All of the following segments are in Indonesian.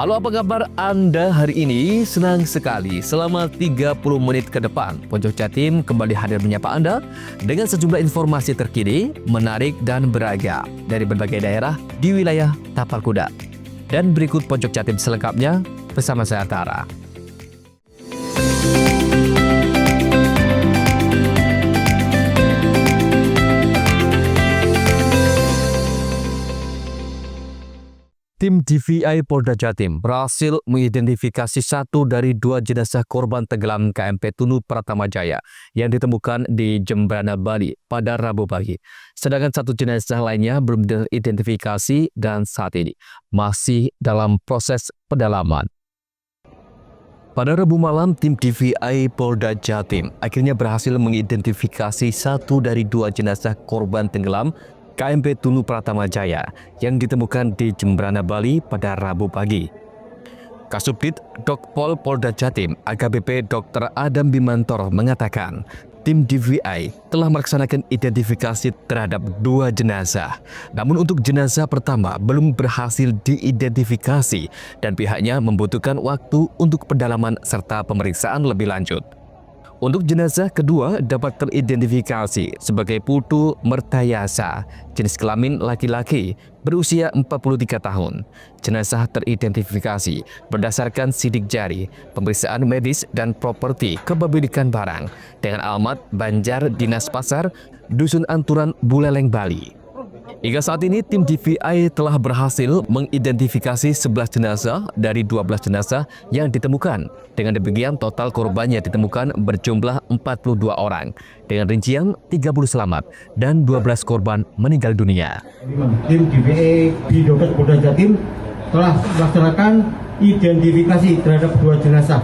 Halo, apa kabar Anda hari ini? Senang sekali selama 30 menit ke depan Pojok Jatim kembali hadir menyapa Anda dengan sejumlah informasi terkini, menarik dan beragam dari berbagai daerah di wilayah Tapal Kuda. Dan berikut Pojok Jatim selengkapnya bersama saya Tara. Tim DVI Polda Jatim berhasil mengidentifikasi satu dari dua jenazah korban tenggelam KMP Tunu Pratama Jaya yang ditemukan di Jembrana, Bali pada Rabu pagi. Sedangkan satu jenazah lainnya belum teridentifikasi dan saat ini masih dalam proses pendalaman. Pada Rabu malam, tim DVI Polda Jatim akhirnya berhasil mengidentifikasi satu dari dua jenazah korban tenggelam KMP Tunu Pratama Jaya yang ditemukan di Jembrana, Bali pada Rabu pagi. Kasubdit Dokpol Polda Jatim AKBP Dr. Adam Bimantor mengatakan, tim DVI telah melaksanakan identifikasi terhadap dua jenazah. Namun untuk jenazah pertama belum berhasil diidentifikasi dan pihaknya membutuhkan waktu untuk pendalaman serta pemeriksaan lebih lanjut. Untuk jenazah kedua dapat teridentifikasi sebagai Putu Mertayasa, jenis kelamin laki-laki, berusia 43 tahun. Jenazah teridentifikasi berdasarkan sidik jari, pemeriksaan medis dan properti kepemilikan barang dengan alamat Banjar Dinas Pasar, Dusun Anturan, Buleleng, Bali. Hingga saat ini tim DVI telah berhasil mengidentifikasi 11 jenazah dari 12 jenazah yang ditemukan. Dengan demikian total korbannya ditemukan berjumlah 42 orang dengan rincian 30 selamat dan 12 korban meninggal dunia. Tim DVI di Dokes Polda Jatim telah melaksanakan identifikasi terhadap dua jenazah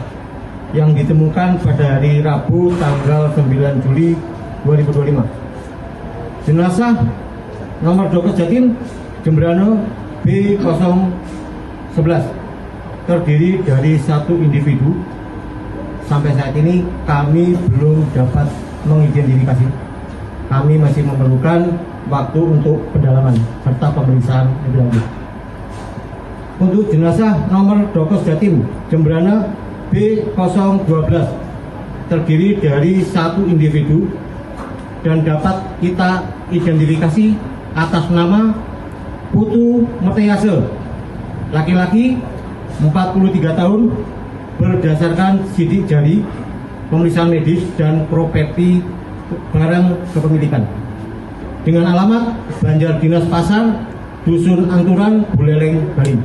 yang ditemukan pada hari Rabu tanggal 9 Juli 2025. Jenazah nomor Dokes Jatim Jembrana B011 terdiri dari satu individu. Sampai saat ini kami belum dapat mengidentifikasi. Kami masih memerlukan waktu untuk pendalaman serta pemeriksaan lebih lanjut. Untuk jenazah nomor Dokes Jatim Jembrana B012 terdiri dari satu individu dan dapat kita identifikasi atas nama Putu Mertayasa, laki-laki 43 tahun, berdasarkan sidik jari, pemeriksaan medis dan properti barang kepemilikan dengan alamat Banjar Dinas Pasar, Dusun Anturan, Buleleng, Bali.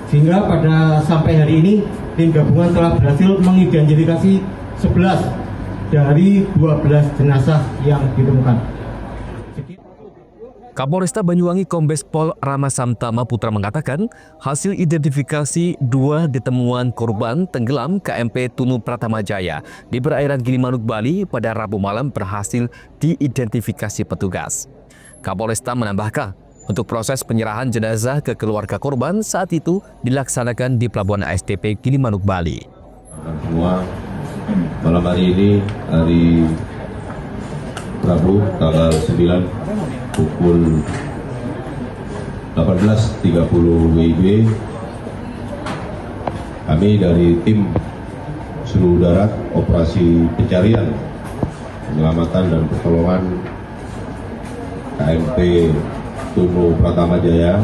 Sehingga pada sampai hari ini tim gabungan telah berhasil mengidentifikasi 11 dari 12 jenazah yang ditemukan. Kapolresta Banyuwangi Kombes Pol Rama Samtama Putra mengatakan hasil identifikasi dua ditemuan korban tenggelam KMP Tunu Pratama Jaya di perairan Gilimanuk, Bali pada Rabu malam berhasil diidentifikasi petugas. Kapolresta menambahkan, untuk proses penyerahan jenazah ke keluarga korban saat itu dilaksanakan di Pelabuhan ASDP Gilimanuk, Bali. Semua malam hari ini, hari Rabu tanggal 9 pukul 18.30 WIB, kami dari tim seluruh darat operasi pencarian, penyelamatan dan pertolongan KMP Tunu Pratama Jaya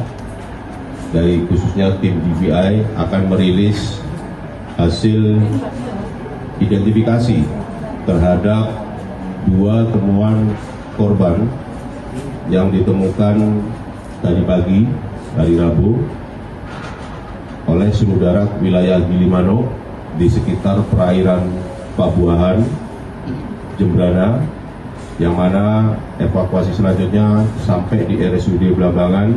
dari khususnya tim DVI akan merilis hasil identifikasi terhadap 2 temuan korban yang ditemukan tadi pagi hari Rabu oleh seluruh darat wilayah Gilimanuk di sekitar perairan Pabuahan, Jembrana, yang mana evakuasi selanjutnya sampai di RSUD Belambangan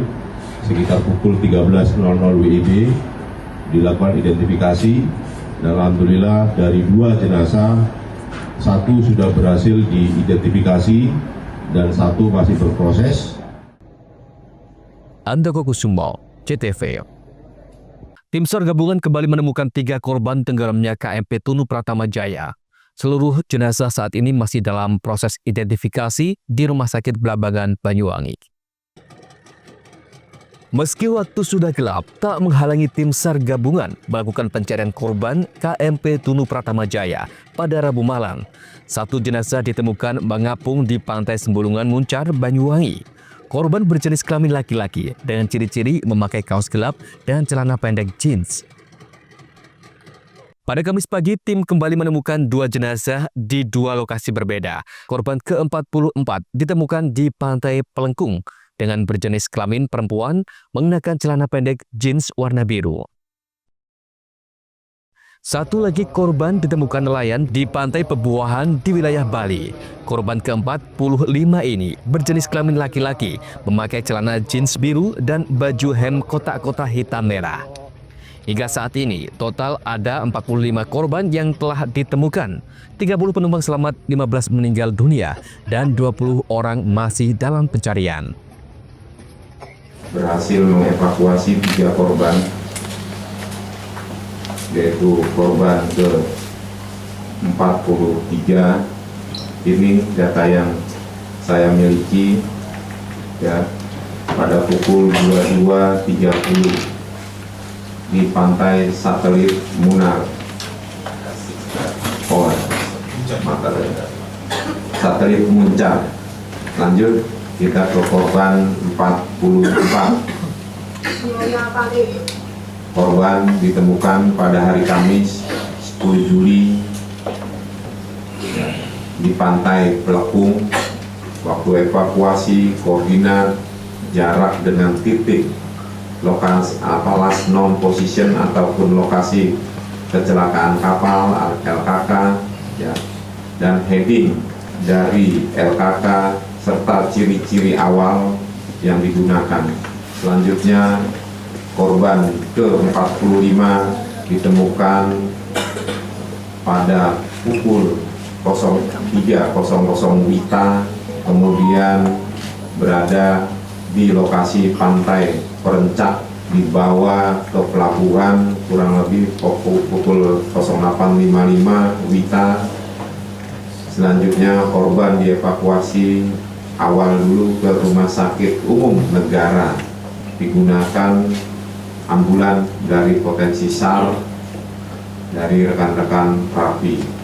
sekitar pukul 13.00 WIB dilakukan identifikasi dan alhamdulillah dari 2 jenazah 1 sudah berhasil diidentifikasi dan 1 masih berproses. Andoko Kusumo, CTV. Tim SAR gabungan kembali menemukan 3 korban tenggelamnya KMP Tunu Pratama Jaya. Seluruh jenazah saat ini masih dalam proses identifikasi di Rumah Sakit Belambangan, Banyuwangi. Meski waktu sudah gelap, tak menghalangi tim SAR gabungan melakukan pencarian korban KMP Tunu Pratama Jaya pada Rabu malam. 1 jenazah ditemukan mengapung di Pantai Sembulungan Muncar, Banyuwangi. Korban berjenis kelamin laki-laki dengan ciri-ciri memakai kaos gelap dan celana pendek jeans. Pada Kamis pagi, tim kembali menemukan 2 jenazah di 2 lokasi berbeda. Korban ke-44 ditemukan di Pantai Pelengkung dengan berjenis kelamin perempuan mengenakan celana pendek jeans warna biru. 1 lagi korban ditemukan nelayan di Pantai Pebuahan di wilayah Bali. Korban ke-45 ini berjenis kelamin laki-laki, memakai celana jeans biru dan baju hem kotak-kotak hitam merah. Hingga saat ini, total ada 45 korban yang telah ditemukan. 30 penumpang selamat, 15 meninggal dunia, dan 20 orang masih dalam pencarian. Berhasil mengevakuasi 3 korban, yaitu korban ke-43. Ini data yang saya miliki ya, pada pukul 22.30 di Pantai Satelit Munar, Satelit Muncar. Lanjut kita ke korban 44. Korban ditemukan pada hari Kamis 10 Juli di Pantai Pelekung. Waktu evakuasi, koordinat, jarak dengan titik lokasi last known position ataupun lokasi kecelakaan kapal LKK ya, dan heading dari LKK serta ciri-ciri awal yang digunakan. Selanjutnya korban ke-45 ditemukan pada pukul 03.00 WITA, kemudian berada di lokasi Pantai Perencak, dibawa ke pelabuhan kurang lebih pukul 08.55 WITA. Selanjutnya korban dievakuasi awal dulu ke Rumah Sakit Umum Negara, digunakan ambulan dari Potensi SAR dari rekan-rekan Rapi.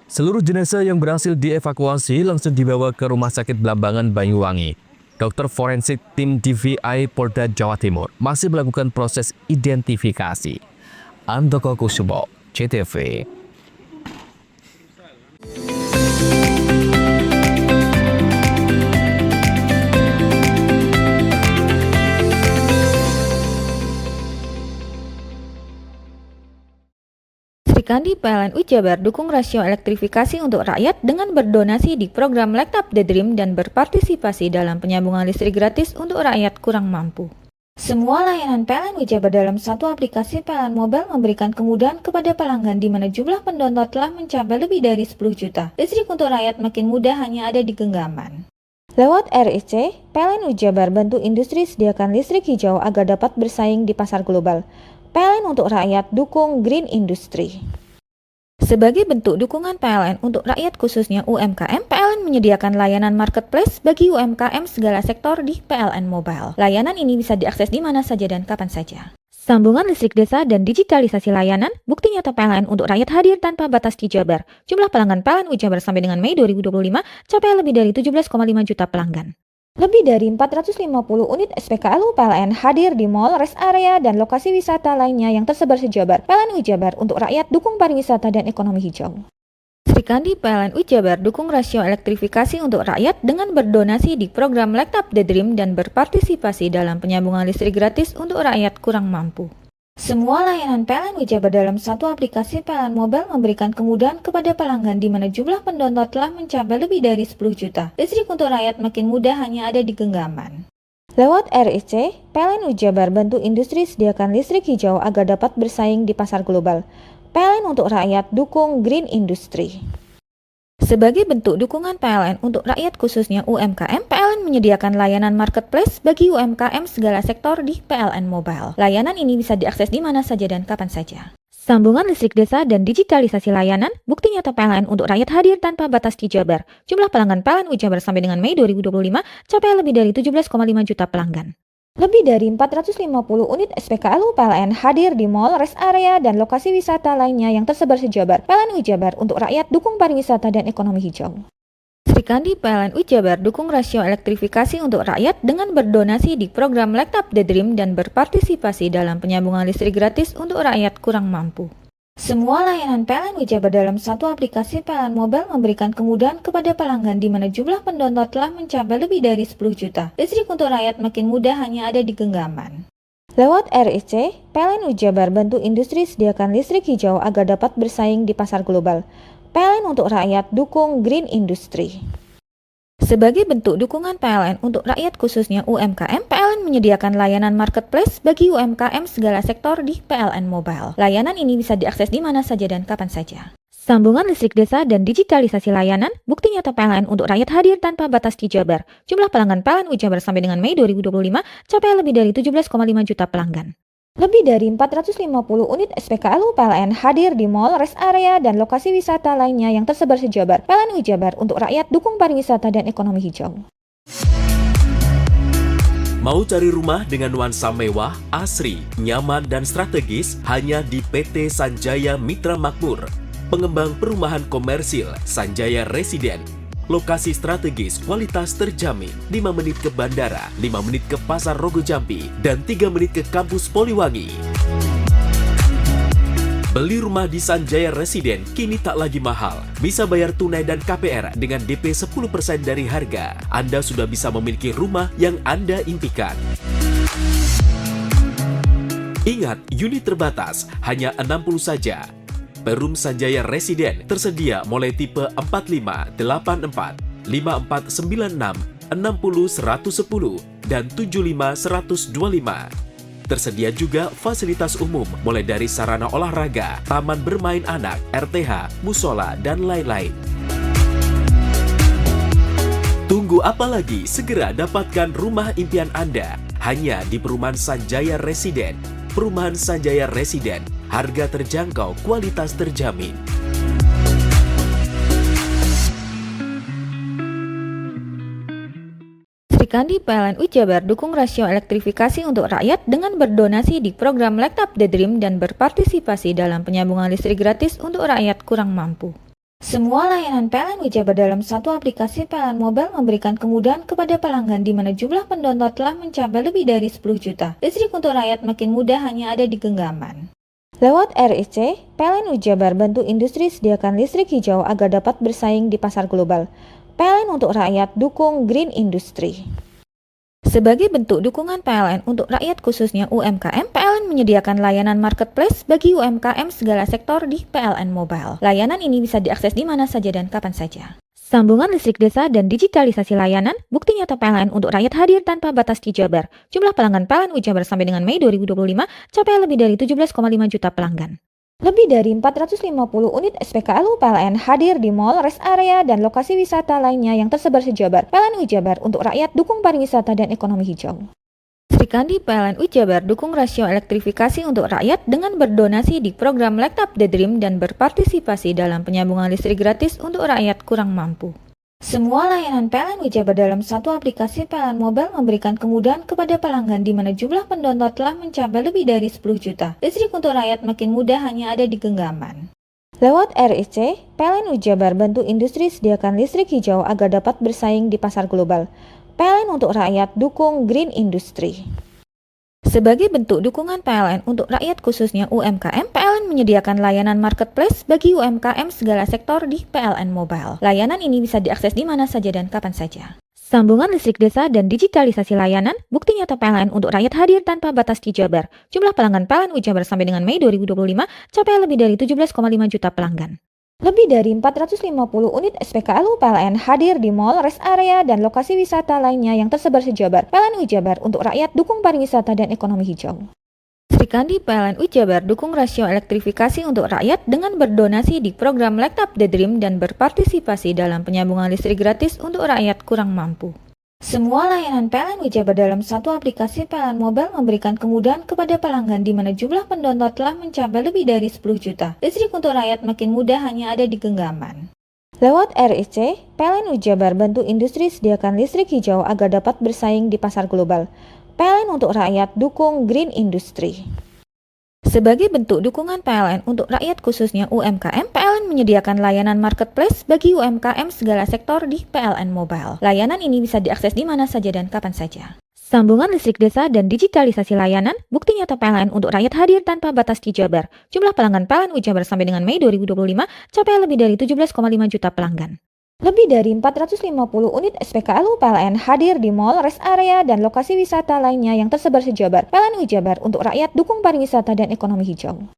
Seluruh jenazah yang berhasil dievakuasi langsung dibawa ke Rumah Sakit Belambangan, Banyuwangi. Dokter forensik tim DVI Polda Jawa Timur masih melakukan proses identifikasi. Andoko Kusumo, CTV. Sri Kandi PLNU Jabar dukung rasio elektrifikasi untuk rakyat dengan berdonasi di program Light Up the Dream dan berpartisipasi dalam penyambungan listrik gratis untuk rakyat kurang mampu. Semua layanan PLNU Jabar dalam satu aplikasi PLN Mobile memberikan kemudahan kepada pelanggan di mana jumlah pendownload telah mencapai lebih dari 10 juta. Listrik untuk rakyat makin mudah hanya ada di genggaman. Lewat RIC, PLNU Jabar bantu industri sediakan listrik hijau agar dapat bersaing di pasar global. PLN untuk rakyat dukung Green Industry. Sebagai bentuk dukungan PLN untuk rakyat khususnya UMKM, PLN menyediakan layanan marketplace bagi UMKM segala sektor di PLN Mobile. Layanan ini bisa diakses di mana saja dan kapan saja. Sambungan listrik desa dan digitalisasi layanan, bukti nyata PLN untuk rakyat hadir tanpa batas di Jabar. Jumlah pelanggan PLN Jabar sampai dengan Mei 2025 capai lebih dari 17,5 juta pelanggan. Lebih dari 450 unit SPKLU PLN hadir di mal, rest area, dan lokasi wisata lainnya yang tersebar se-Jabar. PLN Jabar untuk rakyat dukung pariwisata dan ekonomi hijau. Sri Kandi PLN Jabar dukung rasio elektrifikasi untuk rakyat dengan berdonasi di program Light Up the Dream dan berpartisipasi dalam penyambungan listrik gratis untuk rakyat kurang mampu. Semua layanan PLN Jabar dalam satu aplikasi PLN Mobile memberikan kemudahan kepada pelanggan di mana jumlah pendownload telah mencapai lebih dari 10 juta. Listrik untuk rakyat makin mudah hanya ada di genggaman. Lewat REC, PLN Jabar bantu industri sediakan listrik hijau agar dapat bersaing di pasar global. PLN untuk rakyat dukung Green Industry. Sebagai bentuk dukungan PLN untuk rakyat khususnya UMKM, PLN menyediakan layanan marketplace bagi UMKM segala sektor di PLN Mobile. Layanan ini bisa diakses di mana saja dan kapan saja. Sambungan listrik desa dan digitalisasi layanan, bukti nyata PLN untuk rakyat hadir tanpa batas di Jabar. Jumlah pelanggan PLN Jabar sampai dengan Mei 2025 capai lebih dari 17,5 juta pelanggan. Lebih dari 450 unit SPKLU PLN hadir di mal, rest area, dan lokasi wisata lainnya yang tersebar se-Jabar. PLN Jabar untuk rakyat dukung pariwisata dan ekonomi hijau. Sri Kandi PLN Jabar dukung rasio elektrifikasi untuk rakyat dengan berdonasi di program Light Up the Dream dan berpartisipasi dalam penyambungan listrik gratis untuk rakyat kurang mampu. Semua layanan PLN Jabar dalam satu aplikasi PLN Mobile memberikan kemudahan kepada pelanggan di mana jumlah pendownload telah mencapai lebih dari 10 juta. Listrik untuk rakyat makin mudah hanya ada di genggaman. Lewat REC, PLN Jabar bantu industri sediakan listrik hijau agar dapat bersaing di pasar global. PLN untuk rakyat dukung Green Industry. Sebagai bentuk dukungan PLN untuk rakyat khususnya UMKM, PLN menyediakan layanan marketplace bagi UMKM segala sektor di PLN Mobile. Layanan ini bisa diakses di mana saja dan kapan saja. Sambungan listrik desa dan digitalisasi layanan, bukti nyata PLN untuk rakyat hadir tanpa batas di Jabar. Jumlah pelanggan PLN Jabar sampai dengan Mei 2025 capai lebih dari 17,5 juta pelanggan. Lebih dari 450 unit SPKLU PLN hadir di mal, rest area, dan lokasi wisata lainnya yang tersebar se-Jabar. PLN Jabar untuk rakyat dukung pariwisata dan ekonomi hijau. Mau cari rumah dengan nuansa mewah, asri, nyaman, dan strategis hanya di PT Sanjaya Mitra Makmur. Pengembang perumahan komersil Sanjaya Residen. Lokasi strategis, kualitas terjamin. 5 menit ke bandara, 5 menit ke Pasar Rogo Jampi, dan 3 menit ke kampus Poliwangi. Beli rumah di Sanjaya Residen kini tak lagi mahal. Bisa bayar tunai dan KPR dengan DP 10% dari harga. Anda sudah bisa memiliki rumah yang Anda impikan. Ingat, unit terbatas, hanya 60 saja. Perum Sanjaya Residen tersedia mulai tipe 45, 84, 5496, 60 110, dan 75 125. Tersedia juga fasilitas umum mulai dari sarana olahraga, taman bermain anak, RTH, musola, dan lain-lain. Tunggu apa lagi? Segera dapatkan rumah impian Anda hanya di Perumahan Sanjaya Residen. Perumahan Sanjaya Residen, harga terjangkau, kualitas terjamin. Sri Kandi PLN Jabar dukung rasio elektrifikasi untuk rakyat dengan berdonasi di program Light Up the Dream dan berpartisipasi dalam penyambungan listrik gratis untuk rakyat kurang mampu. Semua layanan PLN Jabar dalam satu aplikasi PLN Mobile memberikan kemudahan kepada pelanggan di mana jumlah pendownload telah mencapai lebih dari 10 juta. Listrik untuk rakyat makin mudah hanya ada di genggaman. Lewat REC, PLN Jabar bantu industri sediakan listrik hijau agar dapat bersaing di pasar global. PLN untuk rakyat dukung Green Industry. Sebagai bentuk dukungan PLN untuk rakyat khususnya UMKM, PLN menyediakan layanan marketplace bagi UMKM segala sektor di PLN Mobile. Layanan ini bisa diakses di mana saja dan kapan saja. Sambungan listrik desa dan digitalisasi layanan, bukti nyata PLN untuk rakyat hadir tanpa batas di Jabar. Jumlah pelanggan PLN Jabar sampai dengan Mei 2025 capai lebih dari 17,5 juta pelanggan. Lebih dari 450 unit SPKLU PLN hadir di mal, rest area, dan lokasi wisata lainnya yang tersebar se-Jabar. PLN Jabar untuk rakyat dukung pariwisata dan ekonomi hijau. Sri Kandi PLN Jabar dukung rasio elektrifikasi untuk rakyat dengan berdonasi di program Light Up the Dream dan berpartisipasi dalam penyambungan listrik gratis untuk rakyat kurang mampu. Semua layanan PLN Ujabar dalam satu aplikasi PLN Mobile memberikan kemudahan kepada pelanggan di mana jumlah pendownload telah mencapai lebih dari 10 juta. Listrik untuk rakyat makin mudah hanya ada di genggaman. Lewat RIC, PLN Ujabar bantu industri sediakan listrik hijau agar dapat bersaing di pasar global. PLN untuk rakyat dukung Green Industry. Sebagai bentuk dukungan PLN untuk rakyat khususnya UMKM, PLN menyediakan layanan marketplace bagi UMKM segala sektor di PLN Mobile. Layanan ini bisa diakses di mana saja dan kapan saja. Sambungan listrik desa dan digitalisasi layanan, bukti nyata PLN untuk rakyat hadir tanpa batas di Jabar. Jumlah pelanggan PLN Ujabar sampai dengan Mei 2025 capai lebih dari 17,5 juta pelanggan. Lebih dari 450 unit SPKLU PLN hadir di mall, rest area, dan lokasi wisata lainnya yang tersebar se-Jabar. PLN Ujabar untuk rakyat dukung pariwisata dan ekonomi hijau. Srikandi PLN Ujabar dukung rasio elektrifikasi untuk rakyat dengan berdonasi di program Light Up the Dream dan berpartisipasi dalam penyambungan listrik gratis untuk rakyat kurang mampu. Semua layanan PLN Ujabar dalam satu aplikasi PLN Mobile memberikan kemudahan kepada pelanggan di mana jumlah pendownload telah mencapai lebih dari 10 juta. Listrik untuk rakyat makin mudah hanya ada di genggaman. Lewat RIC, PLN Ujabar bantu industri sediakan listrik hijau agar dapat bersaing di pasar global. PLN untuk rakyat dukung Green Industry. Sebagai bentuk dukungan PLN untuk rakyat khususnya UMKM, PLN menyediakan layanan marketplace bagi UMKM segala sektor di PLN Mobile. Layanan ini bisa diakses di mana saja dan kapan saja. Sambungan listrik desa dan digitalisasi layanan, bukti nyata PLN untuk rakyat hadir tanpa batas di Jabar. Jumlah pelanggan PLN Ujabar sampai dengan Mei 2025 capai lebih dari 17,5 juta pelanggan. Lebih dari 450 unit SPKLU PLN hadir di mall, rest area, dan lokasi wisata lainnya yang tersebar se-Jabar. PLN Ujabar untuk rakyat dukung pariwisata dan ekonomi hijau.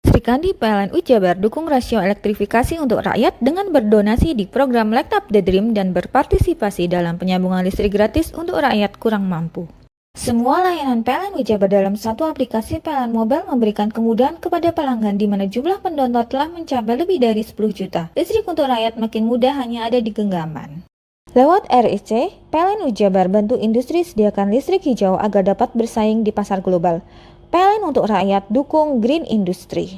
Srikandi PLN Ujabar dukung rasio elektrifikasi untuk rakyat dengan berdonasi di program Light Up the Dream dan berpartisipasi dalam penyambungan listrik gratis untuk rakyat kurang mampu. Semua layanan PLN Ujabar dalam satu aplikasi PLN Mobile memberikan kemudahan kepada pelanggan di mana jumlah pendownload telah mencapai lebih dari 10 juta. Listrik untuk rakyat makin mudah hanya ada di genggaman. Lewat RIC, PLN Ujabar bantu industri sediakan listrik hijau agar dapat bersaing di pasar global. PLN untuk rakyat dukung Green Industry.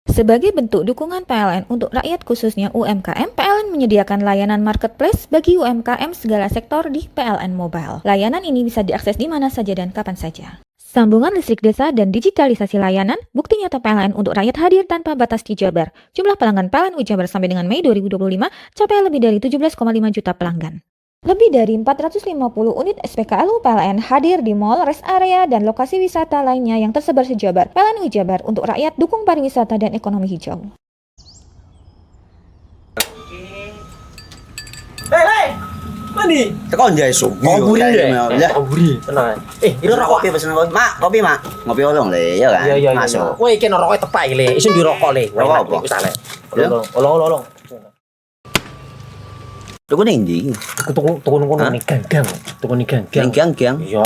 Sebagai bentuk dukungan PLN untuk rakyat khususnya UMKM, PLN menyediakan layanan marketplace bagi UMKM segala sektor di PLN Mobile. Layanan ini bisa diakses di mana saja dan kapan saja. Sambungan listrik desa dan digitalisasi layanan, bukti nyata PLN untuk rakyat hadir tanpa batas di Jabar. Jumlah pelanggan PLN Ujabar sampai dengan Mei 2025 capai lebih dari 17,5 juta pelanggan. Lebih dari 450 unit SPKLU PLN hadir di mall, rest area, dan lokasi wisata lainnya yang tersebar se-Jabar. PLN Ujabar untuk rakyat dukung pariwisata dan ekonomi hijau. Hei, mandi. Tekan jaya su. Kaburi deh. Ya. Kaburi, tenang. Ini rokok. Kopi pesen kopi. Mak, kopi, Mak. Ngopi olong le, ya kan? Iya. Masuk. Woi, kena rokok tepak le. Isun dirokok le. Rokok apa? Wis ale. Ya. Olong. Tuku ning ndi? Tuku ning ganggang. Tuku ning ganggang. Gang-gang. Iya.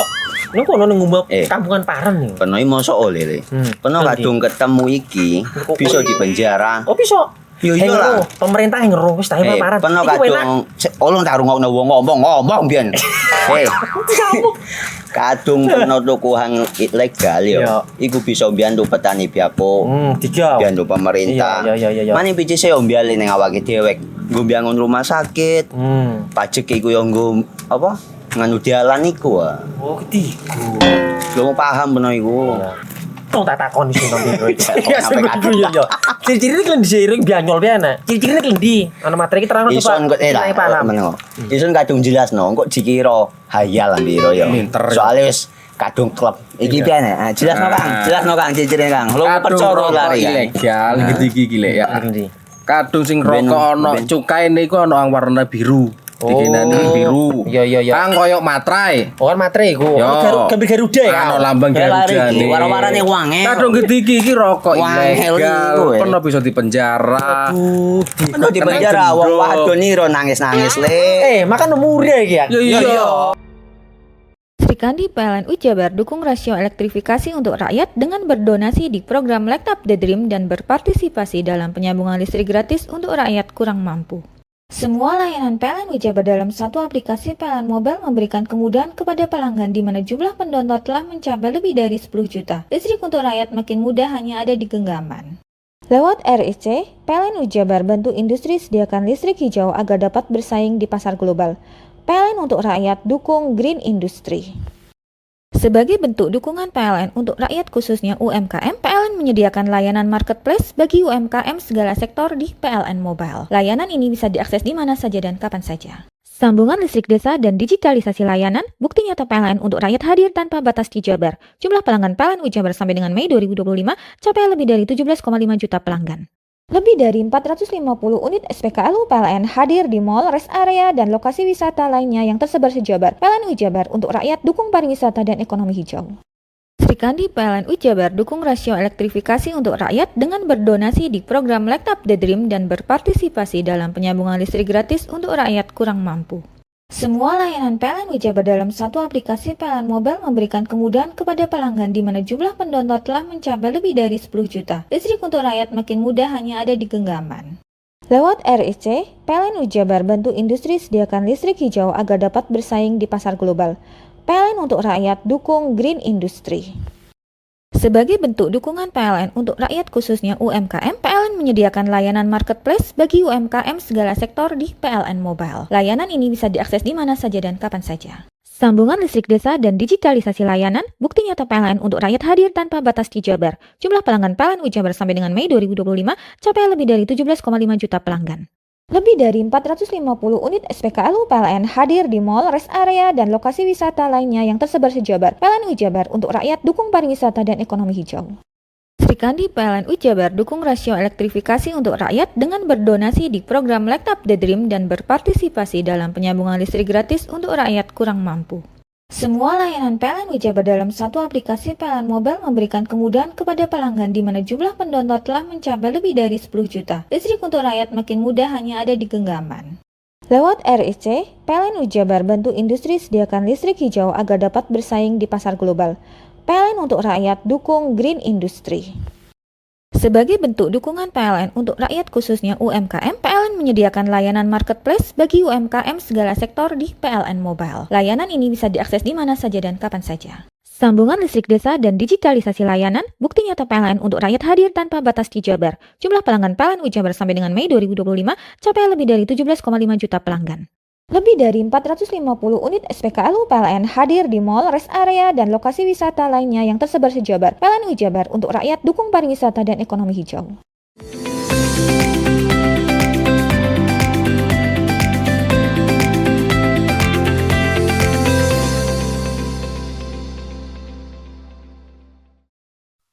Nang kono nang ngumbat Eh. kampungan Paren nih. Kono iki mosok oleh le. Kono Nanti. kadung ketemu iki bisa dipenjara. Oh bisa. Yo iya lah. Pemerintah yang ngeru wis tahe Paren. Kono Iki enak. kadung olong tak rungokno wong ngomong biyen. Kadung kono tuku hang ilegal yo. Iya. Iku bisa mbiyantu petani biako. Tiga. Mbiyantu pemerintah. Iya. Mane pici saya mbiali ning awake dhewe. Nggo mbiyangun rumah sakit. Pajak iku yo nggo apa? Nganu dialan iku ah. Oh, ketiku. Lu paham bener iku. Tong tak takon sing nang biro iki. Iya, sampe yo. Ciri-ciri iki disiring bianyol piye ana. Ciri-cirine iki ndi? Ana materi iki terang Ison kok lah. Meneng. Ison kadung jelasno, kok dikira hayal lan biro yo. Soale wis kadung klub. Iki piye nek? Jelasno Kang, ciri-cirine Kang. Lu percaya lari kan. Ilegal iki gile ya. Ndi? Kadung sing rokok ono cukai niku ono yang warna biru. Dikinani biru. Iya. Kang koyok matrai. Oh kan materi iku. Yo. Gambar Garuda ya. Ano lambang Garuda nih. Warna-warnane wange. Kadung iki rokok Wangel ilegal. iku, Pernah bisa dipenjara. Ono di penjara wong wadon iro nangis-nangis le. Makan murah iki ya. Iya. Srikandi PLN Ujabar dukung rasio elektrifikasi untuk rakyat dengan berdonasi di program Light Up the Dream dan berpartisipasi dalam penyambungan listrik gratis untuk rakyat kurang mampu. Semua layanan PLN Ujabar dalam satu aplikasi PLN Mobile memberikan kemudahan kepada pelanggan di mana jumlah pendownload telah mencapai lebih dari 10 juta. Listrik untuk rakyat makin mudah hanya ada di genggaman. Lewat RIC, PLN Jabar bantu industri sediakan listrik hijau agar dapat bersaing di pasar global. PLN untuk rakyat dukung green industry. Sebagai bentuk dukungan PLN untuk rakyat khususnya UMKM, PLN menyediakan layanan marketplace bagi UMKM segala sektor di PLN Mobile. Layanan ini bisa diakses di mana saja dan kapan saja. Sambungan listrik desa dan digitalisasi layanan, bukti nyata PLN untuk rakyat hadir tanpa batas di Jabar. Jumlah pelanggan PLN Jabar sampai dengan Mei 2025 capai lebih dari 17,5 juta pelanggan. Lebih dari 450 unit SPKLU PLN hadir di mall, rest area, dan lokasi wisata lainnya yang tersebar se-Jabar. PLN Jabar untuk rakyat dukung pariwisata dan ekonomi hijau. Sri Kandi PLN Jabar dukung rasio elektrifikasi untuk rakyat dengan berdonasi di program Light Up the Dream dan berpartisipasi dalam penyambungan listrik gratis untuk rakyat kurang mampu. Semua layanan PLN Jabar dalam satu aplikasi PLN Mobile memberikan kemudahan kepada pelanggan di mana jumlah pendownload telah mencapai lebih dari 10 juta. Listrik untuk rakyat makin mudah hanya ada di genggaman. Lewat RIC, PLN Jabar bantu industri sediakan listrik hijau agar dapat bersaing di pasar global. PLN untuk rakyat dukung green industry. Sebagai bentuk dukungan PLN untuk rakyat khususnya UMKM, PLN menyediakan layanan marketplace bagi UMKM segala sektor di PLN Mobile. Layanan ini bisa diakses di mana saja dan kapan saja. Sambungan listrik desa dan digitalisasi layanan, bukti nyata PLN untuk rakyat hadir tanpa batas di Jabar. Jumlah pelanggan PLN Jabar sampai dengan Mei 2025 capai lebih dari 17,5 juta pelanggan. Lebih dari 450 unit SPKLU PLN hadir di mall, rest area, dan lokasi wisata lainnya yang tersebar se-Jabar. PLN Jabar untuk rakyat dukung pariwisata dan ekonomi hijau. Sri Kandi PLN Jabar dukung rasio elektrifikasi untuk rakyat dengan berdonasi di program Light Up the Dream dan berpartisipasi dalam penyambungan listrik gratis untuk rakyat kurang mampu. Semua layanan PLN Jabar dalam satu aplikasi PLN Mobile memberikan kemudahan kepada pelanggan di mana jumlah pendownload telah mencapai lebih dari 10 juta. Listrik untuk rakyat makin mudah hanya ada di genggaman. Lewat RIC, PLN Jabar bantu industri sediakan listrik hijau agar dapat bersaing di pasar global. PLN untuk rakyat dukung green industry. Sebagai bentuk dukungan PLN untuk rakyat khususnya UMKM, PLN menyediakan layanan marketplace bagi UMKM segala sektor di PLN Mobile. Layanan ini bisa diakses di mana saja dan kapan saja. Sambungan listrik desa dan digitalisasi layanan, bukti nyata PLN untuk rakyat hadir tanpa batas di Jabar. Jumlah pelanggan PLN Jabar sampai dengan Mei 2025 capai lebih dari 17,5 juta pelanggan. Lebih dari 450 unit SPKLU PLN hadir di mall, rest area, dan lokasi wisata lainnya yang tersebar se-Jabar. PLN Jabar untuk rakyat dukung pariwisata dan ekonomi hijau.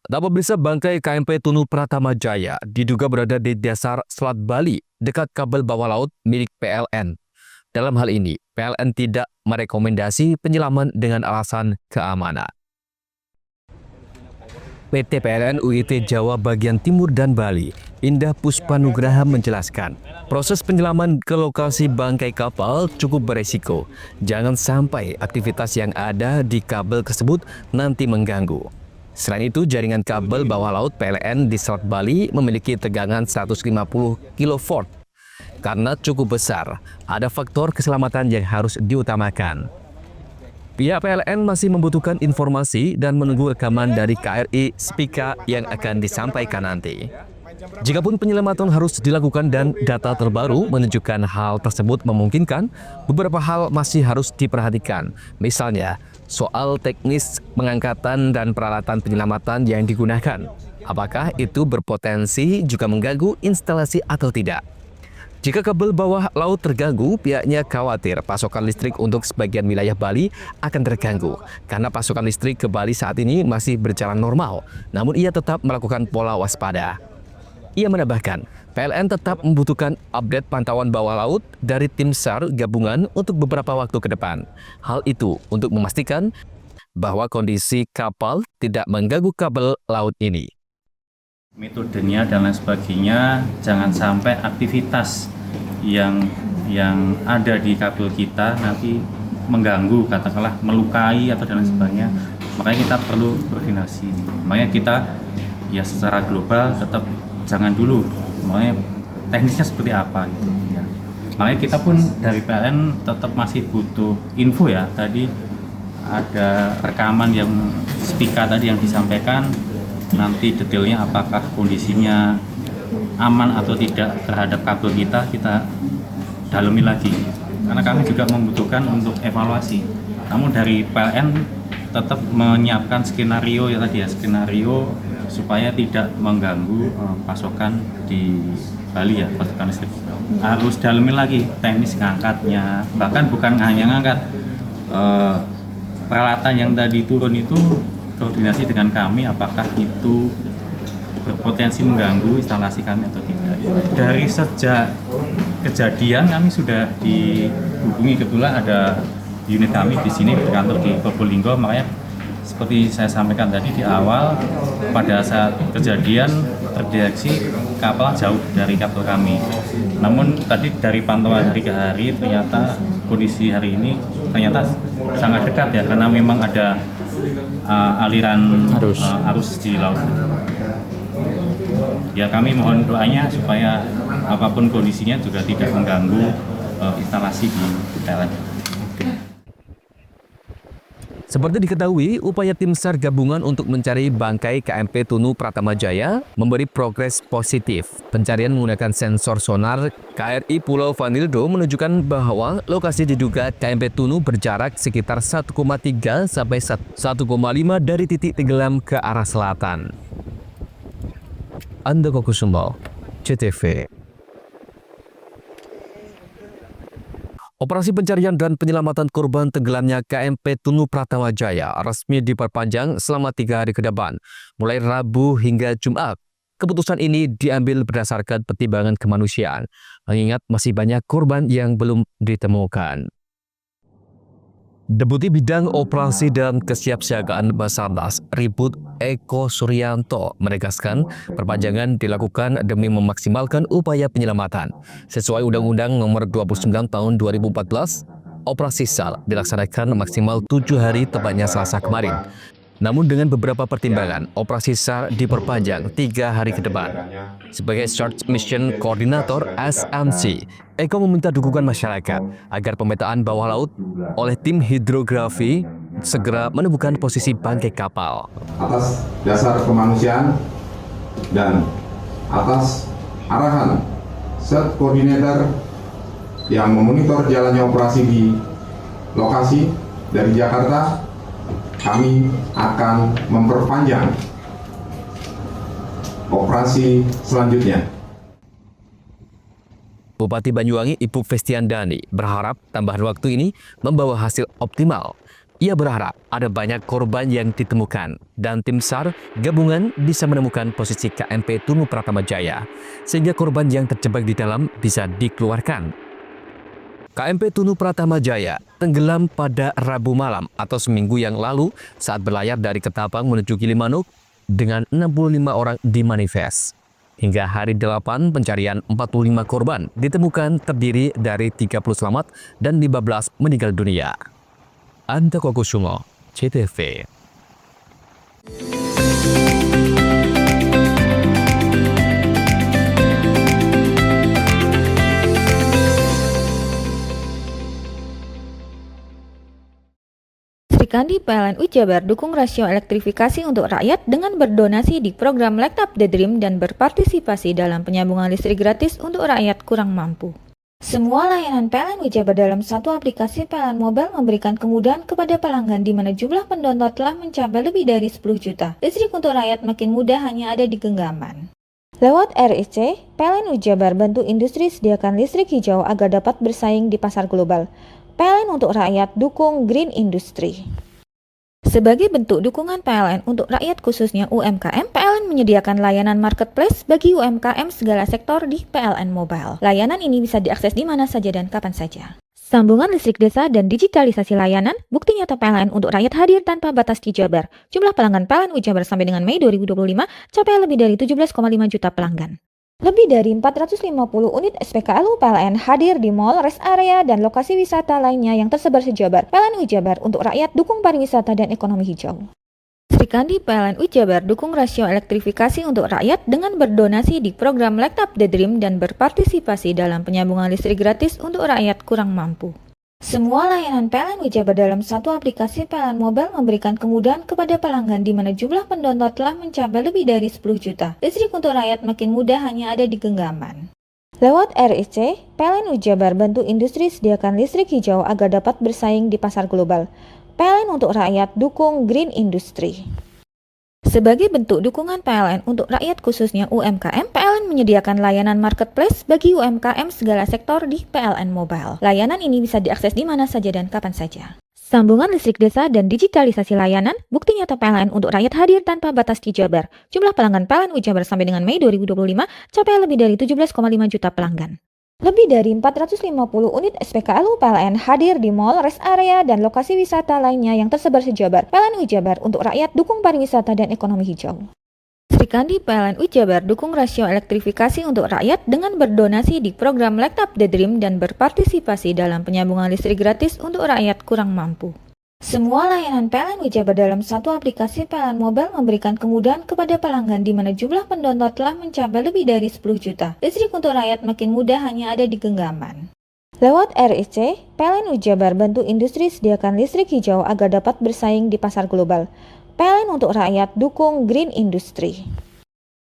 Dapat bisa bangkai KMP Tunu Pratama Jaya diduga berada di dasar Selat Bali dekat kabel bawah laut milik PLN. Dalam hal ini, PLN tidak merekomendasi penyelaman dengan alasan keamanan. PT PLN UIT Jawa bagian Timur dan Bali, Indah Puspanugraha menjelaskan, proses penyelaman ke lokasi bangkai kapal cukup beresiko. Jangan sampai aktivitas yang ada di kabel tersebut nanti mengganggu. Selain itu, jaringan kabel bawah laut PLN di Selat Bali memiliki tegangan 150 kV. Karena cukup besar, ada faktor keselamatan yang harus diutamakan. Pihak PLN masih membutuhkan informasi dan menunggu rekaman dari KRI Spika yang akan disampaikan nanti. Jikapun penyelamatan harus dilakukan dan data terbaru menunjukkan hal tersebut memungkinkan, beberapa hal masih harus diperhatikan. Misalnya, soal teknis pengangkatan dan peralatan penyelamatan yang digunakan. Apakah itu berpotensi juga mengganggu instalasi atau tidak? Jika kabel bawah laut terganggu, pihaknya khawatir pasokan listrik untuk sebagian wilayah Bali akan terganggu. Karena pasokan listrik ke Bali saat ini masih berjalan normal, namun ia tetap melakukan pola waspada. Ia menambahkan, PLN tetap membutuhkan update pantauan bawah laut dari tim SAR gabungan untuk beberapa waktu ke depan. Hal itu untuk memastikan bahwa kondisi kapal tidak mengganggu kabel laut ini. Metodenya dan lain sebagainya, jangan sampai aktivitas yang ada di kabel kita nanti mengganggu, katakanlah melukai atau dan lain sebagainya. Makanya kita perlu koordinasi. Makanya kita ya secara global tetap jangan dulu. Makanya teknisnya seperti apa gitu ya. Makanya kita pun dari PLN tetap masih butuh info ya. Tadi ada rekaman yang Spika tadi yang disampaikan. Nanti detailnya apakah kondisinya aman atau tidak terhadap kabel kita dalami lagi. Karena kami juga membutuhkan untuk evaluasi. Namun dari PLN tetap menyiapkan skenario skenario supaya tidak mengganggu pasokan di Bali pasokan listrik. Harus dalami lagi teknis ngangkatnya, bahkan bukan hanya ngangkat, peralatan yang tadi turun itu koordinasi dengan kami apakah itu berpotensi mengganggu instalasi kami atau tidak. Dari sejak kejadian kami sudah dihubungi, kebetulan ada unit kami di sini berkantor di Probolinggo, makanya seperti saya sampaikan tadi di awal, pada saat kejadian terdeteksi kapal jauh dari kapal kami. Namun tadi dari pantauan hari ke hari ternyata kondisi hari ini ternyata sangat dekat ya, karena memang ada aliran arus di laut. Ya kami mohon doanya supaya apapun kondisinya juga tidak mengganggu instalasi di PLN. Seperti diketahui, upaya tim SAR gabungan untuk mencari bangkai KMP Tunu Pratama Jaya memberi progres positif. Pencarian menggunakan sensor sonar KRI Pulau Vanildo menunjukkan bahwa lokasi diduga KMP Tunu berjarak sekitar 1,3 sampai 1,5 dari titik tenggelam ke arah selatan. Andoko Kusumo, CTV. Operasi pencarian dan penyelamatan korban tenggelamnya KMP Tunu Pratama Jaya resmi diperpanjang selama 3 hari ke depan, mulai Rabu hingga Jumat. Keputusan ini diambil berdasarkan pertimbangan kemanusiaan, mengingat masih banyak korban yang belum ditemukan. Deputi Bidang Operasi dan Kesiapsiagaan Basarnas, Ribut Eko Suryanto, menegaskan perpanjangan dilakukan demi memaksimalkan upaya penyelamatan. Sesuai Undang-Undang Nomor 29 Tahun 2014, operasi SAR dilaksanakan maksimal 7 hari tepatnya Selasa kemarin. Namun dengan beberapa pertimbangan, operasi SAR diperpanjang 3 hari ke depan. Sebagai Search Mission Coordinator SMC, Eko meminta dukungan masyarakat agar pemetaan bawah laut oleh tim hidrografi segera menemukan posisi bangkai kapal. Atas dasar kemanusiaan dan atas arahan Set Koordinator yang memonitor jalannya operasi di lokasi dari Jakarta, kami akan memperpanjang operasi selanjutnya. Bupati Banyuwangi Ipuk Festiandani berharap tambahan waktu ini membawa hasil optimal. Ia berharap ada banyak korban yang ditemukan dan tim SAR gabungan bisa menemukan posisi KMP Tunu Pratama Jaya sehingga korban yang terjebak di dalam bisa dikeluarkan. KMP Tunu Pratama Jaya tenggelam pada Rabu malam atau seminggu yang lalu saat berlayar dari Ketapang menuju Gilimanuk dengan 65 orang di manifest. Hingga hari 8 pencarian 45 korban ditemukan terdiri dari 30 selamat dan 15 meninggal dunia. Andoko Kusumo, CTV. Sri Kandi PLN Jabar dukung rasio elektrifikasi untuk rakyat dengan berdonasi di program Light Up the Dream dan berpartisipasi dalam penyambungan listrik gratis untuk rakyat kurang mampu. Semua layanan PLN Jabar dalam satu aplikasi PLN Mobile memberikan kemudahan kepada pelanggan di mana jumlah pendownload telah mencapai lebih dari 10 juta. Listrik untuk rakyat makin mudah hanya ada di genggaman. Lewat RIC, PLN Jabar bantu industri sediakan listrik hijau agar dapat bersaing di pasar global. PLN untuk rakyat dukung Green Industry. Sebagai bentuk dukungan PLN untuk rakyat khususnya UMKM, PLN menyediakan layanan marketplace bagi UMKM segala sektor di PLN Mobile. Layanan ini bisa diakses di mana saja dan kapan saja. Sambungan listrik desa dan digitalisasi layanan, bukti nyata PLN untuk rakyat hadir tanpa batas di Jabar. Jumlah pelanggan PLN Jabar sampai dengan Mei 2025 capai lebih dari 17,5 juta pelanggan. Lebih dari 450 unit SPKLU PLN hadir di mall, rest area, dan lokasi wisata lainnya yang tersebar se-Jabar. PLN Jabar untuk rakyat dukung pariwisata dan ekonomi hijau. Sri Kandi PLN Jabar dukung rasio elektrifikasi untuk rakyat dengan berdonasi di program Light Up the Dream dan berpartisipasi dalam penyambungan listrik gratis untuk rakyat kurang mampu. Semua layanan PLN Ujabar dalam satu aplikasi PLN Mobile memberikan kemudahan kepada pelanggan di mana jumlah pendownload telah mencapai lebih dari 10 juta. Listrik untuk rakyat makin mudah hanya ada di genggaman. Lewat RIC, PLN Ujabar bantu industri sediakan listrik hijau agar dapat bersaing di pasar global. PLN untuk rakyat dukung Green Industry. Sebagai bentuk dukungan PLN untuk rakyat khususnya UMKM, PLN menyediakan layanan marketplace bagi UMKM segala sektor di PLN Mobile. Layanan ini bisa diakses di mana saja dan kapan saja. Sambungan listrik desa dan digitalisasi layanan, bukti nyata PLN untuk rakyat hadir tanpa batas di Jabar. Jumlah pelanggan PLN Ujabar sampai dengan Mei 2025 capai lebih dari 17,5 juta pelanggan. Lebih dari 450 unit SPKLU PLN hadir di mall, rest area, dan lokasi wisata lainnya yang tersebar se-Jabar. PLN Ujabar untuk rakyat dukung pariwisata dan ekonomi hijau. Sri Kandi PLN Ujabar dukung rasio elektrifikasi untuk rakyat dengan berdonasi di program Light Up the Dream dan berpartisipasi dalam penyambungan listrik gratis untuk rakyat kurang mampu. Semua layanan PLN Ujabar dalam satu aplikasi PLN Mobile memberikan kemudahan kepada pelanggan di mana jumlah pendownload telah mencapai lebih dari 10 juta. Listrik untuk rakyat makin mudah hanya ada di genggaman. Lewat RIC, PLN Ujabar bantu industri sediakan listrik hijau agar dapat bersaing di pasar global. PLN untuk rakyat dukung Green Industry.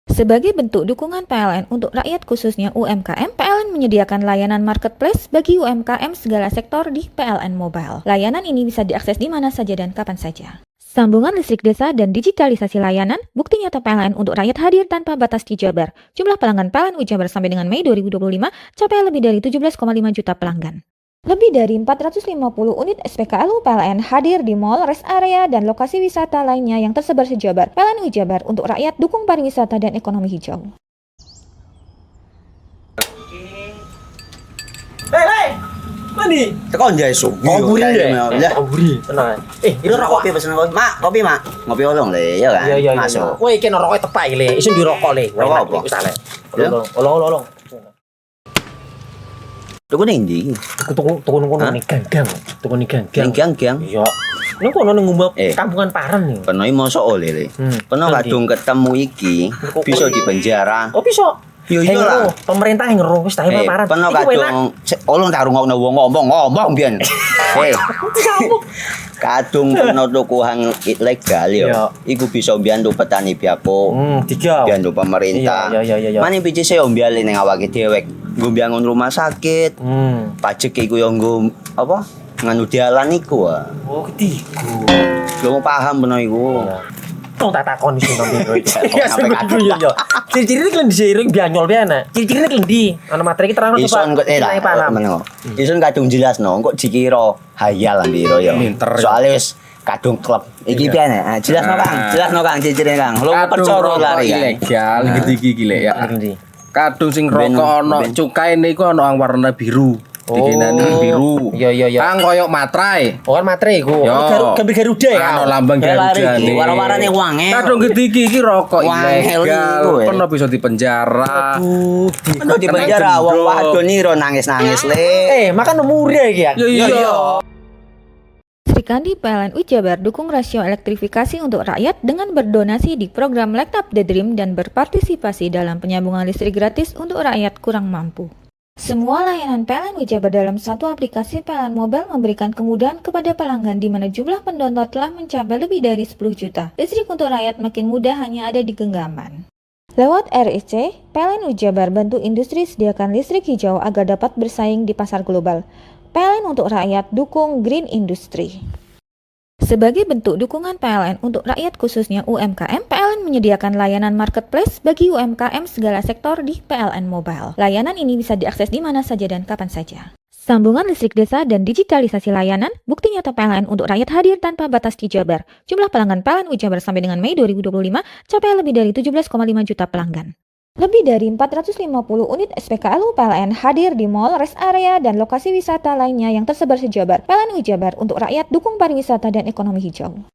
Sebagai bentuk dukungan PLN untuk rakyat khususnya UMKM, PLN menyediakan layanan marketplace bagi UMKM segala sektor di PLN Mobile. Layanan ini bisa diakses di mana saja dan kapan saja. Sambungan listrik desa dan digitalisasi layanan, bukti nyata PLN untuk rakyat hadir tanpa batas di Jabar. Jumlah pelanggan PLN Ujabar sampai dengan Mei 2025 capai lebih dari 17,5 juta pelanggan. Lebih dari 450 unit SPKLU PLN hadir di mall, rest area, dan lokasi wisata lainnya yang tersebar se-Jabar. PLN Ujabar untuk rakyat dukung pariwisata dan ekonomi hijau. Hei, mandi. Tekan jaya su. Buri ya. Buri. Tenang. Ini rokok. Kopi pesen kopi. Mak, kopi mak. Ngopi olong le, ya kan? Iya. Masuk. Woi, iki rokoknya tepak le. Isin dirokok le. Rokok apa? Wis ale. Olong. Tuku ning ndi? Tuku ngono ning gang. Tuku ning gang. Gang. Iya. Ning kono ning ngumba kampungan Paren nih. Kena mosok oleh le. Kena kadung ketemu iki bisa dipenjara. Oh bisa. Yo iya lah. Pemerintah yang ngeru wis ta Paren. Kena kadung olong tak rungokno wong ngomong biyen. Kadung kena tukuhan ilegal ya. Iku bisa mbiyantu petani biako. Mbiyantu pemerintah. Iya. Mane picise yo mbiale ning awake dhewek. Nggo mbiangun rumah sakit. Pajak iku yo nggo apa? Nganu dalan iku. Oh, ketiku. Lu paham beno iku. Tong tak takon iso nang biro iki. Iya. Ciri-cirine klen diseiring bianyol piye Ciri-cirine klen ndi? Ana materi iki terang coba. Ison kok meneng. Ison kadung jelasno, kok dikira hayal biro ya. Soale wis kadung klub. Iki piye nek? Jelasno Kang ciri-cirine Kang. Lu percaya lari ilegal iki lek ya. Kadung sing rokok ana cukae niku ana warna biru. Dikenani biru. Iya. Kang koyo materai. Oh kan materai iku. Gambar Garuda ya. Ana lambang Garuda. Warna-warnane wange. Kadung gedhi iki rokok ilegal. Pernah bisa dipenjara. Kok dipenjara wong wadon iro nangis-nangis le. Makan murah iki ya. Iya. Sri Kandi PLN Ujabar dukung rasio elektrifikasi untuk rakyat dengan berdonasi di program Light Up the Dream dan berpartisipasi dalam penyambungan listrik gratis untuk rakyat kurang mampu. Semua layanan PLN Ujabar dalam satu aplikasi PLN Mobile memberikan kemudahan kepada pelanggan di mana jumlah pendownload telah mencapai lebih dari 10 juta. Listrik untuk rakyat makin mudah hanya ada di genggaman. Lewat RIC, PLN Ujabar bantu industri sediakan listrik hijau agar dapat bersaing di pasar global. PLN untuk rakyat dukung Green Industry. Sebagai bentuk dukungan PLN untuk rakyat khususnya UMKM, PLN menyediakan layanan marketplace bagi UMKM segala sektor di PLN Mobile. Layanan ini bisa diakses di mana saja dan kapan saja. Sambungan listrik desa dan digitalisasi layanan, bukti nyata PLN untuk rakyat hadir tanpa batas di Jabar. Jumlah pelanggan PLN Ujabar sampai dengan Mei 2025 capai lebih dari 17,5 juta pelanggan. Lebih dari 450 unit SPKLU PLN hadir di mall, rest area, dan lokasi wisata lainnya yang tersebar se-Jabar. PLN Ujabar untuk rakyat dukung pariwisata dan ekonomi hijau.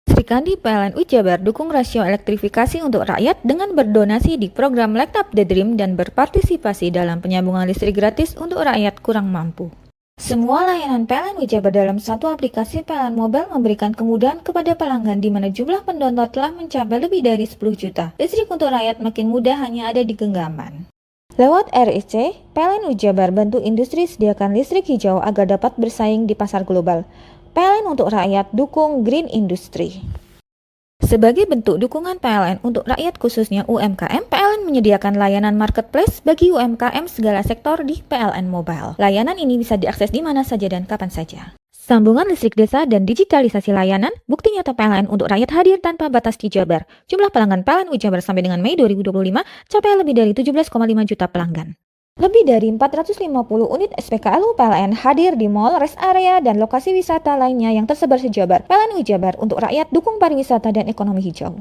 Sri Kandi PLN Ujabar dukung rasio elektrifikasi untuk rakyat dengan berdonasi di program Light Up the Dream dan berpartisipasi dalam penyambungan listrik gratis untuk rakyat kurang mampu. Semua layanan PLN Ujabar dalam satu aplikasi PLN Mobile memberikan kemudahan kepada pelanggan di mana jumlah pendownload telah mencapai lebih dari 10 juta. Listrik untuk rakyat makin mudah hanya ada di genggaman. Lewat RIC, PLN Jabar bantu industri sediakan listrik hijau agar dapat bersaing di pasar global. PLN untuk rakyat dukung green industry. Sebagai bentuk dukungan PLN untuk rakyat khususnya UMKM, PLN menyediakan layanan marketplace bagi UMKM segala sektor di PLN Mobile. Layanan ini bisa diakses di mana saja dan kapan saja. Sambungan listrik desa dan digitalisasi layanan, bukti nyata PLN untuk rakyat hadir tanpa batas di Jabar. Jumlah pelanggan PLN Jabar sampai dengan Mei 2025 capai lebih dari 17,5 juta pelanggan. Lebih dari 450 unit SPKLU PLN hadir di mall, rest area, dan lokasi wisata lainnya yang tersebar se-Jabar. PLN Jabar untuk rakyat dukung pariwisata dan ekonomi hijau.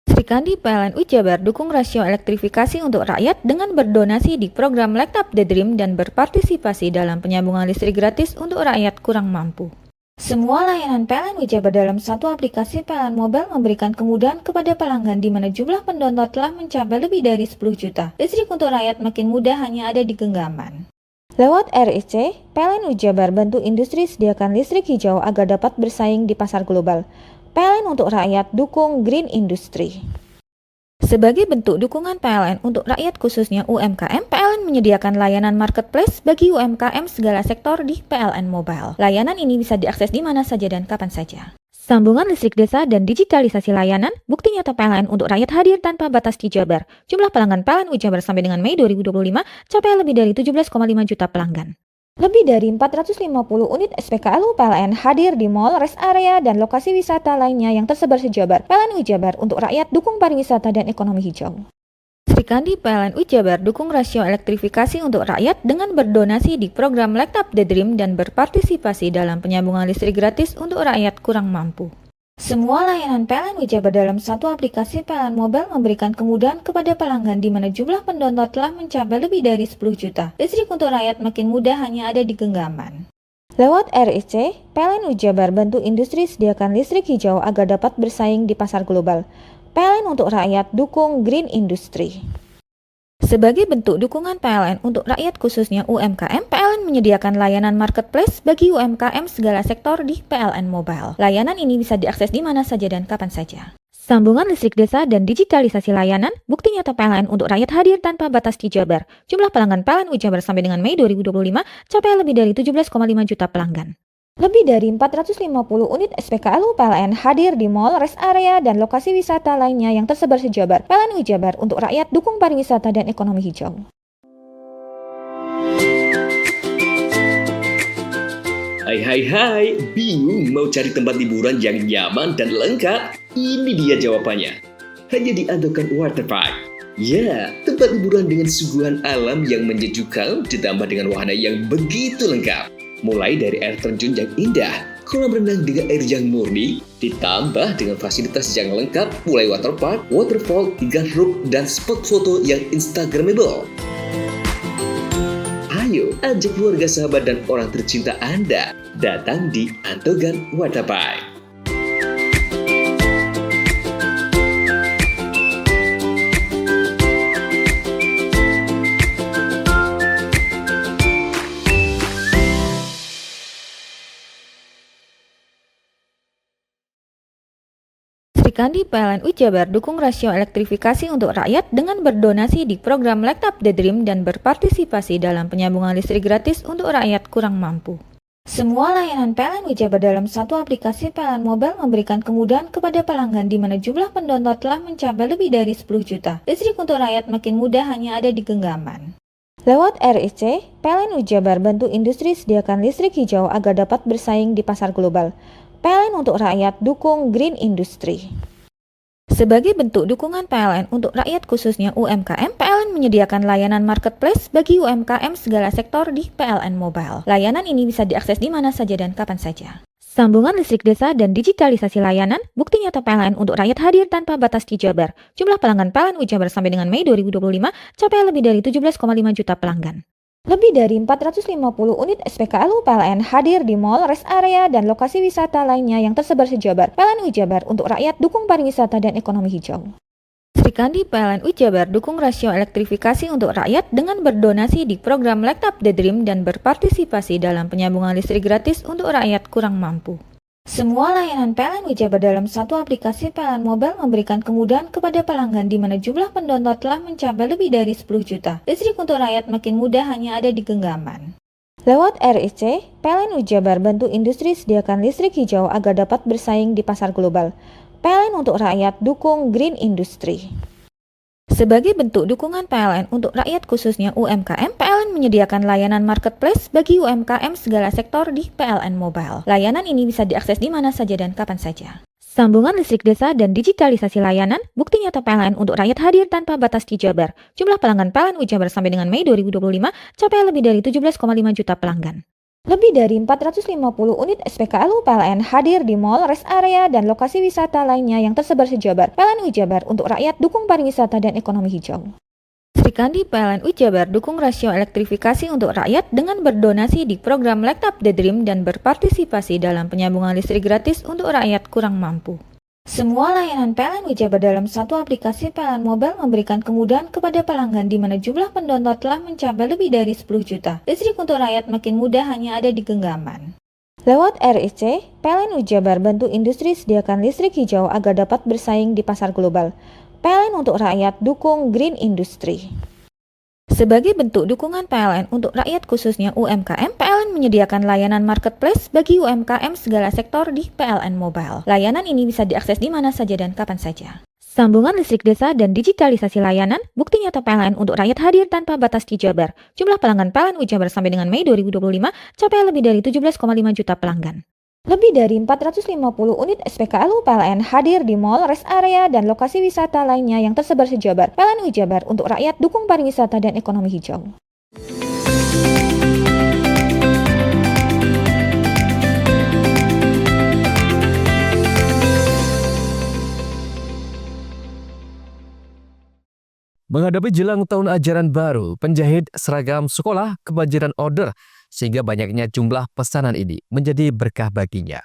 Sri Kandi PLN Jabar dukung rasio elektrifikasi untuk rakyat dengan berdonasi di program Light Up the Dream dan berpartisipasi dalam penyambungan listrik gratis untuk rakyat kurang mampu. Semua layanan PLN Jabar dalam satu aplikasi PLN Mobile memberikan kemudahan kepada pelanggan di mana jumlah pendownload telah mencapai lebih dari 10 juta. Listrik untuk rakyat makin mudah hanya ada di genggaman. Lewat RIC, PLN Jabar bantu industri sediakan listrik hijau agar dapat bersaing di pasar global. PLN untuk rakyat dukung green industry. Sebagai bentuk dukungan PLN untuk rakyat khususnya UMKM, PLN menyediakan layanan marketplace bagi UMKM segala sektor di PLN Mobile. Layanan ini bisa diakses di mana saja dan kapan saja. Sambungan listrik desa dan digitalisasi layanan, bukti nyata PLN untuk rakyat hadir tanpa batas di Jabar. Jumlah pelanggan PLN Jabar sampai dengan Mei 2025 capai lebih dari 17,5 juta pelanggan. Lebih dari 450 unit SPKLU PLN hadir di mall, rest area, dan lokasi wisata lainnya yang tersebar se-Jabar. PLN Jabar untuk rakyat dukung pariwisata dan ekonomi hijau. Sri Kandi PLN Jabar dukung rasio elektrifikasi untuk rakyat dengan berdonasi di program Light Up the Dream dan berpartisipasi dalam penyambungan listrik gratis untuk rakyat kurang mampu. Semua layanan PLN Jabar dalam satu aplikasi PLN Mobile memberikan kemudahan kepada pelanggan di mana jumlah pendownload telah mencapai lebih dari 10 juta. Listrik untuk rakyat makin mudah hanya ada di genggaman. Lewat RIC, PLN Jabar bantu industri sediakan listrik hijau agar dapat bersaing di pasar global. PLN untuk rakyat dukung green industry. Sebagai bentuk dukungan PLN untuk rakyat khususnya UMKM, PLN menyediakan layanan marketplace bagi UMKM segala sektor di PLN Mobile. Layanan ini bisa diakses di mana saja dan kapan saja. Sambungan listrik desa dan digitalisasi layanan, bukti nyata PLN untuk rakyat hadir tanpa batas di Jabar. Jumlah pelanggan PLN Jabar sampai dengan Mei 2025 capai lebih dari 17,5 juta pelanggan. Lebih dari 450 unit SPKLU PLN hadir di mall, rest area, dan lokasi wisata lainnya yang tersebar se-Jabar. PLN Jabar untuk rakyat dukung pariwisata dan ekonomi hijau. Hai, bingung mau cari tempat liburan yang nyaman dan lengkap? Ini dia jawabannya. Hanya di Andokan Waterpark. Ya, tempat liburan dengan suguhan alam yang menyejukkan ditambah dengan wahana yang begitu lengkap. Mulai dari air terjun yang indah, kolam renang dengan air yang murni, ditambah dengan fasilitas yang lengkap mulai waterpark, waterfall, hingga roof dan spot foto yang instagramable. Ayo, ajak keluarga, sahabat, dan orang tercinta Anda datang di Andokan Waterpark. Sri Kandi PLN Jabar dukung rasio elektrifikasi untuk rakyat dengan berdonasi di program Light Up the Dream dan berpartisipasi dalam penyambungan listrik gratis untuk rakyat kurang mampu. Semua layanan PLN Jabar dalam satu aplikasi PLN Mobile memberikan kemudahan kepada pelanggan di mana jumlah pendownload telah mencapai lebih dari 10 juta. Listrik untuk rakyat makin mudah hanya ada di genggaman. Lewat RIC, PLN Jabar bantu industri sediakan listrik hijau agar dapat bersaing di pasar global. PLN untuk rakyat dukung green industry. Sebagai bentuk dukungan PLN untuk rakyat khususnya UMKM, PLN menyediakan layanan marketplace bagi UMKM segala sektor di PLN Mobile. Layanan ini bisa diakses di mana saja dan kapan saja. Sambungan listrik desa dan digitalisasi layanan, bukti nyata PLN untuk rakyat hadir tanpa batas di Jabar. Jumlah pelanggan PLN Jabar sampai dengan Mei 2025 capai lebih dari 17,5 juta pelanggan. Lebih dari 450 unit SPKLU PLN hadir di mall, rest area, dan lokasi wisata lainnya yang tersebar se-Jabar. PLN Jabar untuk rakyat dukung pariwisata dan ekonomi hijau. Sri Kandi PLN Jabar dukung rasio elektrifikasi untuk rakyat dengan berdonasi di program Light Up the Dream dan berpartisipasi dalam penyambungan listrik gratis untuk rakyat kurang mampu. Semua layanan PLN Ujabar dalam satu aplikasi PLN Mobile memberikan kemudahan kepada pelanggan di mana jumlah pendownload telah mencapai lebih dari 10 juta. Listrik untuk rakyat makin mudah hanya ada di genggaman. Lewat RIC, PLN Ujabar bantu industri sediakan listrik hijau agar dapat bersaing di pasar global. PLN untuk rakyat dukung Green Industry. Sebagai bentuk dukungan PLN untuk rakyat khususnya UMKM, PLN menyediakan layanan marketplace bagi UMKM segala sektor di PLN Mobile. Layanan ini bisa diakses di mana saja dan kapan saja. Sambungan listrik desa dan digitalisasi layanan, bukti nyata PLN untuk rakyat hadir tanpa batas di Jabar. Jumlah pelanggan PLN Ujabar sampai dengan Mei 2025 capai lebih dari 17,5 juta pelanggan. Lebih dari 450 unit SPKLU PLN hadir di mall, rest area, dan lokasi wisata lainnya yang tersebar se-Jabar. PLN Ujabar untuk rakyat dukung pariwisata dan ekonomi hijau. Sri Kandi PLN Ujabar dukung rasio elektrifikasi untuk rakyat dengan berdonasi di program Light Up the Dream dan berpartisipasi dalam penyambungan listrik gratis untuk rakyat kurang mampu. Semua layanan PLN Ujabar dalam satu aplikasi PLN Mobile memberikan kemudahan kepada pelanggan di mana jumlah pendownload telah mencapai lebih dari 10 juta. Listrik untuk rakyat makin mudah hanya ada di genggaman. Lewat RIC, PLN Ujabar bantu industri sediakan listrik hijau agar dapat bersaing di pasar global. PLN untuk rakyat dukung Green Industry. Sebagai bentuk dukungan PLN untuk rakyat khususnya UMKM, PLN menyediakan layanan marketplace bagi UMKM segala sektor di PLN Mobile. Layanan ini bisa diakses di mana saja dan kapan saja. Sambungan listrik desa dan digitalisasi layanan, bukti nyata PLN untuk rakyat hadir tanpa batas di Jabar. Jumlah pelanggan PLN Ujabar sampai dengan Mei 2025 capai lebih dari 17,5 juta pelanggan. Lebih dari 450 unit SPKLU PLN hadir di mall, rest area, dan lokasi wisata lainnya yang tersebar se-Jabar. PLN Ujabar untuk rakyat dukung pariwisata dan ekonomi hijau. Menghadapi jelang tahun ajaran baru, penjahit seragam sekolah kebanjiran order sehingga banyaknya jumlah pesanan ini menjadi berkah baginya.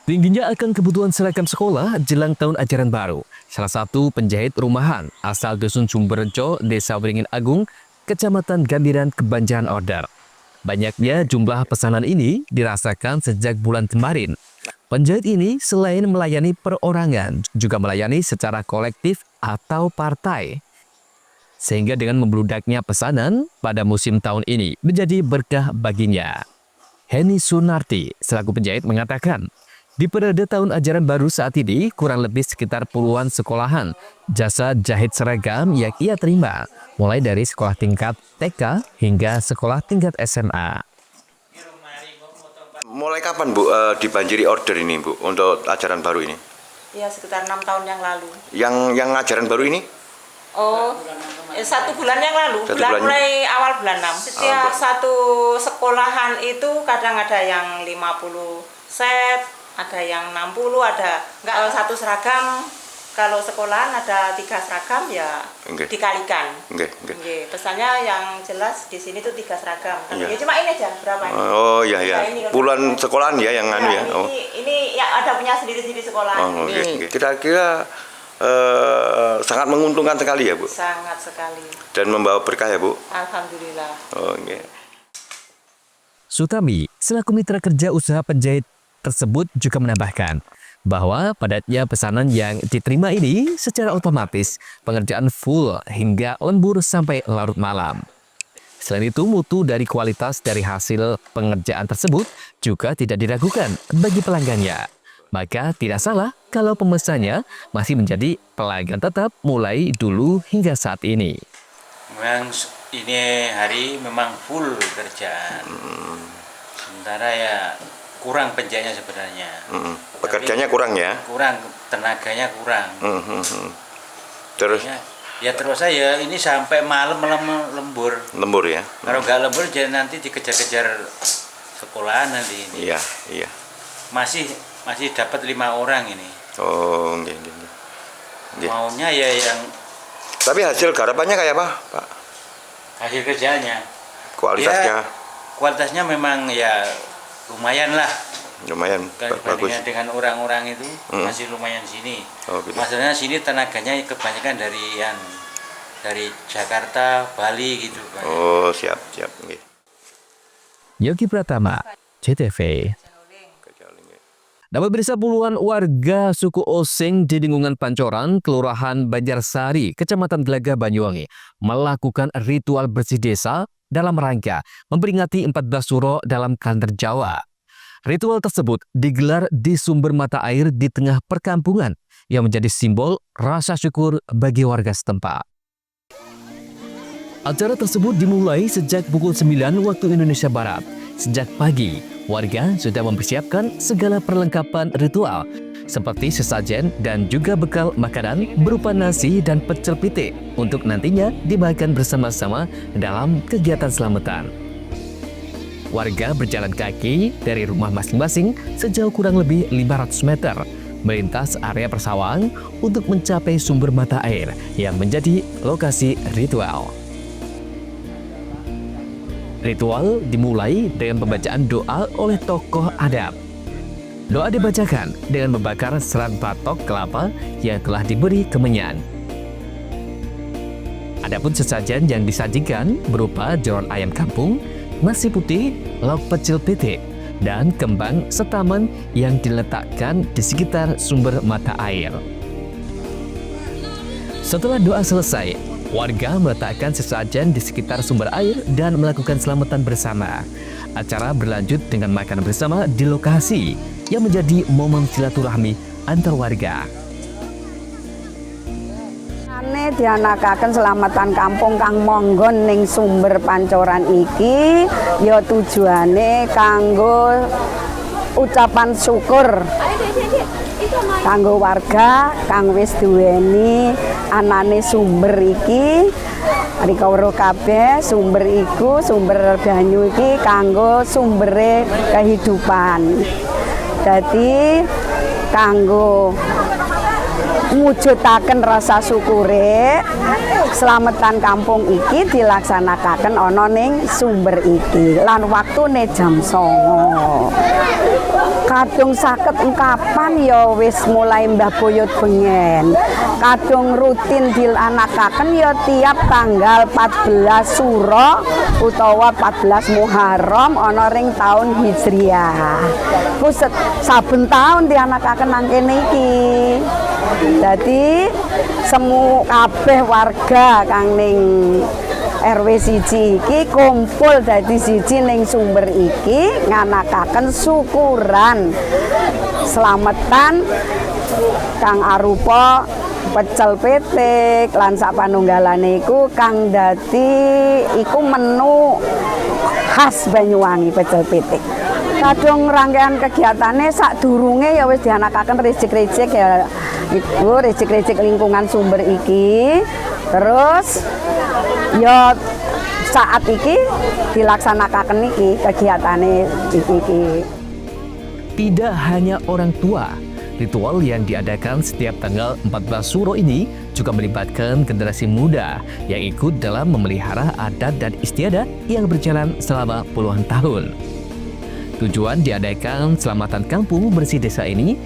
Tingginya akan kebutuhan seragam sekolah jelang tahun ajaran baru. Salah satu penjahit rumahan asal Dusun Sumberjo, Desa Beringin Agung, Kecamatan Gambiran kebanjiran order. Banyaknya jumlah pesanan ini dirasakan sejak bulan kemarin. Penjahit ini selain melayani perorangan, juga melayani secara kolektif atau partai. Sehingga dengan membludaknya pesanan pada musim tahun ini menjadi berkah baginya. Heni Sunarti selaku penjahit mengatakan, di periode tahun ajaran baru saat ini kurang lebih sekitar puluhan sekolahan jasa jahit seragam yang ia terima, mulai dari sekolah tingkat TK hingga sekolah tingkat SMA. Mulai kapan Bu dibanjiri order ini Bu untuk ajaran baru ini? Ya sekitar 6 tahun yang lalu. Yang ajaran baru ini? Oh, 1 bulan yang lalu. Mulai awal bulan 6. Setiap satu sekolahan itu kadang ada yang 50 set, ada yang 60, ada enggak satu seragam. Kalau sekolahan ada 3 seragam ya dikalikan. Pesannya yang jelas di sini tuh 3 seragam. Ya cuma ini aja berapa ini? Oh iya ya. Puluhan sekolahan ya yang anu ya. Ini ya ada punya sendiri-sendiri sekolahan. Kira-kira sangat menguntungkan sekali ya Bu. Sangat sekali. Dan membawa berkah ya Bu. Alhamdulillah. Sutami selaku mitra kerja usaha penjahit tersebut juga menambahkan bahwa padatnya pesanan yang diterima ini secara otomatis pengerjaan full hingga lembur sampai larut malam. Selain itu, mutu dari kualitas dari hasil pengerjaan tersebut juga tidak diragukan bagi pelanggannya. Maka tidak salah kalau pemesannya masih menjadi pelanggan tetap mulai dulu hingga saat ini. Memang ini hari memang full kerjaan. Sementara ya kurang penjahitnya sebenarnya. Pekerjanya kurang ya? Kurang, tenaganya kurang. Terus? Ya terus saya ini sampai malam lembur. Lembur ya? Kalau nggak lembur jadi nanti dikejar-kejar sekolahan nanti. Iya, iya. Masih dapat 5 orang ini. Oh, Maunya ya yang. Tapi hasil garapannya kayak apa, Pak? Hasil kerjanya. Kualitasnya? Ya, kualitasnya memang ya lumayan lah. Lumayan bagus. Dengan orang-orang itu masih lumayan sini. Masalahnya sini tenaganya kebanyakan dari Jakarta, Bali gitu. Oh siap. Yogi Pratama, JTV. Dapat berisa puluhan warga suku Osing di lingkungan Pancoran, Kelurahan Banjarsari, Kecamatan Gelagah, Banyuwangi, melakukan ritual bersih desa dalam rangka memperingati 14 Suro dalam kalender Jawa. Ritual tersebut digelar di sumber mata air di tengah perkampungan yang menjadi simbol rasa syukur bagi warga setempat. Acara tersebut dimulai sejak pukul 9 waktu Indonesia Barat. Sejak pagi, warga sudah mempersiapkan segala perlengkapan ritual seperti sesajen dan juga bekal makanan berupa nasi dan pecel pitik untuk nantinya dimakan bersama-sama dalam kegiatan selamatan. Warga berjalan kaki dari rumah masing-masing sejauh kurang lebih 500 meter, melintas area persawahan untuk mencapai sumber mata air yang menjadi lokasi ritual. Ritual dimulai dengan pembacaan doa oleh tokoh adat. Doa dibacakan dengan membakar serat batok kelapa yang telah diberi kemenyan. Adapun sesajen yang disajikan berupa jeroan ayam kampung, nasi putih, lauk pecel pitik, dan kembang setaman yang diletakkan di sekitar sumber mata air. Setelah doa selesai, warga meletakkan sesajen di sekitar sumber air dan melakukan selamatan bersama. Acara berlanjut dengan makan bersama di lokasi yang menjadi momen silaturahmi antar warga. Dianakaken selamatan kampung kang monggon ning sumber Pancoran iki ya tujuane kanggo ucapan syukur kanggo warga kang wis duweni anane sumber iki. Rikawruh kabeh sumber iku, sumber banyu iki kanggo sumbere kehidupan. Dadi kanggo mujudaken rasa syukure selamatan kampung iki dilaksanakaken ana ning sumber iki lan waktune jam 09.00. Kadung saged ungkapan ya wis mulai mbah boyot bengen. Kadung rutin dilanakaken ya tiap tanggal 14 Suro utawa 14 Muharram ana ring taun Hijriah. Ku saben taun dianakaken nang kene iki. Jadi semu kabeh warga kang ning RW siji iki kumpul dadi siji ning sumber iki nganakaken syukuran selamatan kang arupa pecel pitik lan sapanunggalane iku kang dadi iku menu khas Banyuwangi pecel pitik. Kadung rangkaian kegiatannya sadurunge ya wis dianakaken rejik-rejik ya iku rejik-rejik lingkungan sumber iki. Terus ya saat iki dilaksanakan iki kegiatane iki. Tidak hanya orang tua, ritual yang diadakan setiap tanggal 14 Suro ini juga melibatkan generasi muda yang ikut dalam memelihara adat dan istiadat yang berjalan selama puluhan tahun. Tujuan diadakan selamatan kampung bersih desa ini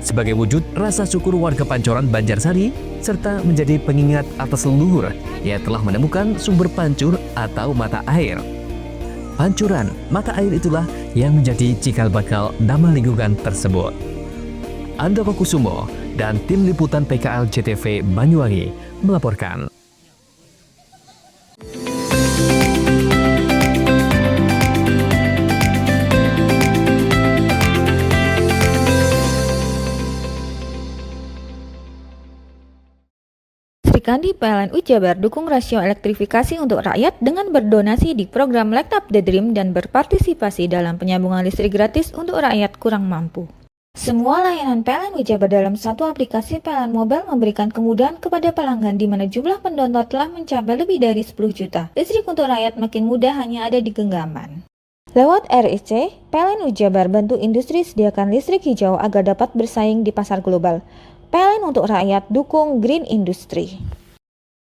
sebagai wujud rasa syukur warga Pancoran Banjarsari serta menjadi pengingat atas leluhur yang telah menemukan sumber pancur atau mata air. Pancuran mata air itulah yang menjadi cikal bakal nama lingkungan tersebut. Andoko Kusumo dan tim liputan PKL JTV Banyuwangi melaporkan. Sri Kandi PLNU Jabar dukung rasio elektrifikasi untuk rakyat dengan berdonasi di program Light Up the Dream dan berpartisipasi dalam penyambungan listrik gratis untuk rakyat kurang mampu. Semua layanan PLNU Jabar dalam satu aplikasi PLN Mobile memberikan kemudahan kepada pelanggan di mana jumlah pendownload telah mencapai lebih dari 10 juta. Listrik untuk rakyat makin mudah hanya ada di genggaman. Lewat RIC, PLNU Jabar bantu industri sediakan listrik hijau agar dapat bersaing di pasar global. PLN untuk rakyat dukung green industry.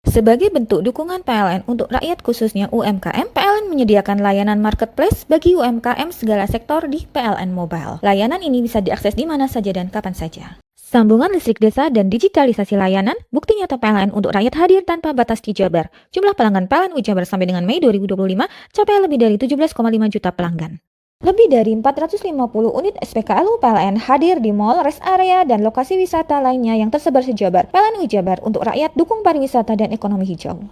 Sebagai bentuk dukungan PLN untuk rakyat khususnya UMKM, PLN menyediakan layanan marketplace bagi UMKM segala sektor di PLN Mobile. Layanan ini bisa diakses di mana saja dan kapan saja. Sambungan listrik desa dan digitalisasi layanan, bukti nyata PLN untuk rakyat hadir tanpa batas di Jabar. Jumlah pelanggan PLN Jabar sampai dengan Mei 2025 capai lebih dari 17,5 juta pelanggan. Lebih dari 450 unit SPKLU PLN hadir di mall, rest area, dan lokasi wisata lainnya yang tersebar se-Jabar. PLN Jabar untuk rakyat dukung pariwisata dan ekonomi hijau.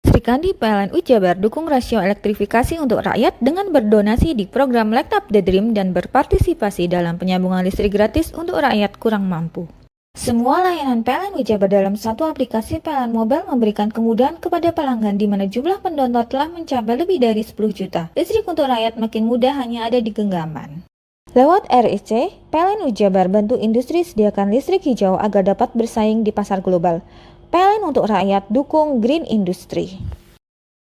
Sri Kandi PLN Jabar dukung rasio elektrifikasi untuk rakyat dengan berdonasi di program Light Up the Dream dan berpartisipasi dalam penyambungan listrik gratis untuk rakyat kurang mampu. Semua layanan PLN Jabar dalam satu aplikasi PLN Mobile memberikan kemudahan kepada pelanggan di mana jumlah pendownload telah mencapai lebih dari 10 juta. Listrik untuk rakyat makin mudah hanya ada di genggaman. Lewat REC, PLN Jabar bantu industri sediakan listrik hijau agar dapat bersaing di pasar global. PLN untuk rakyat dukung Green Industry.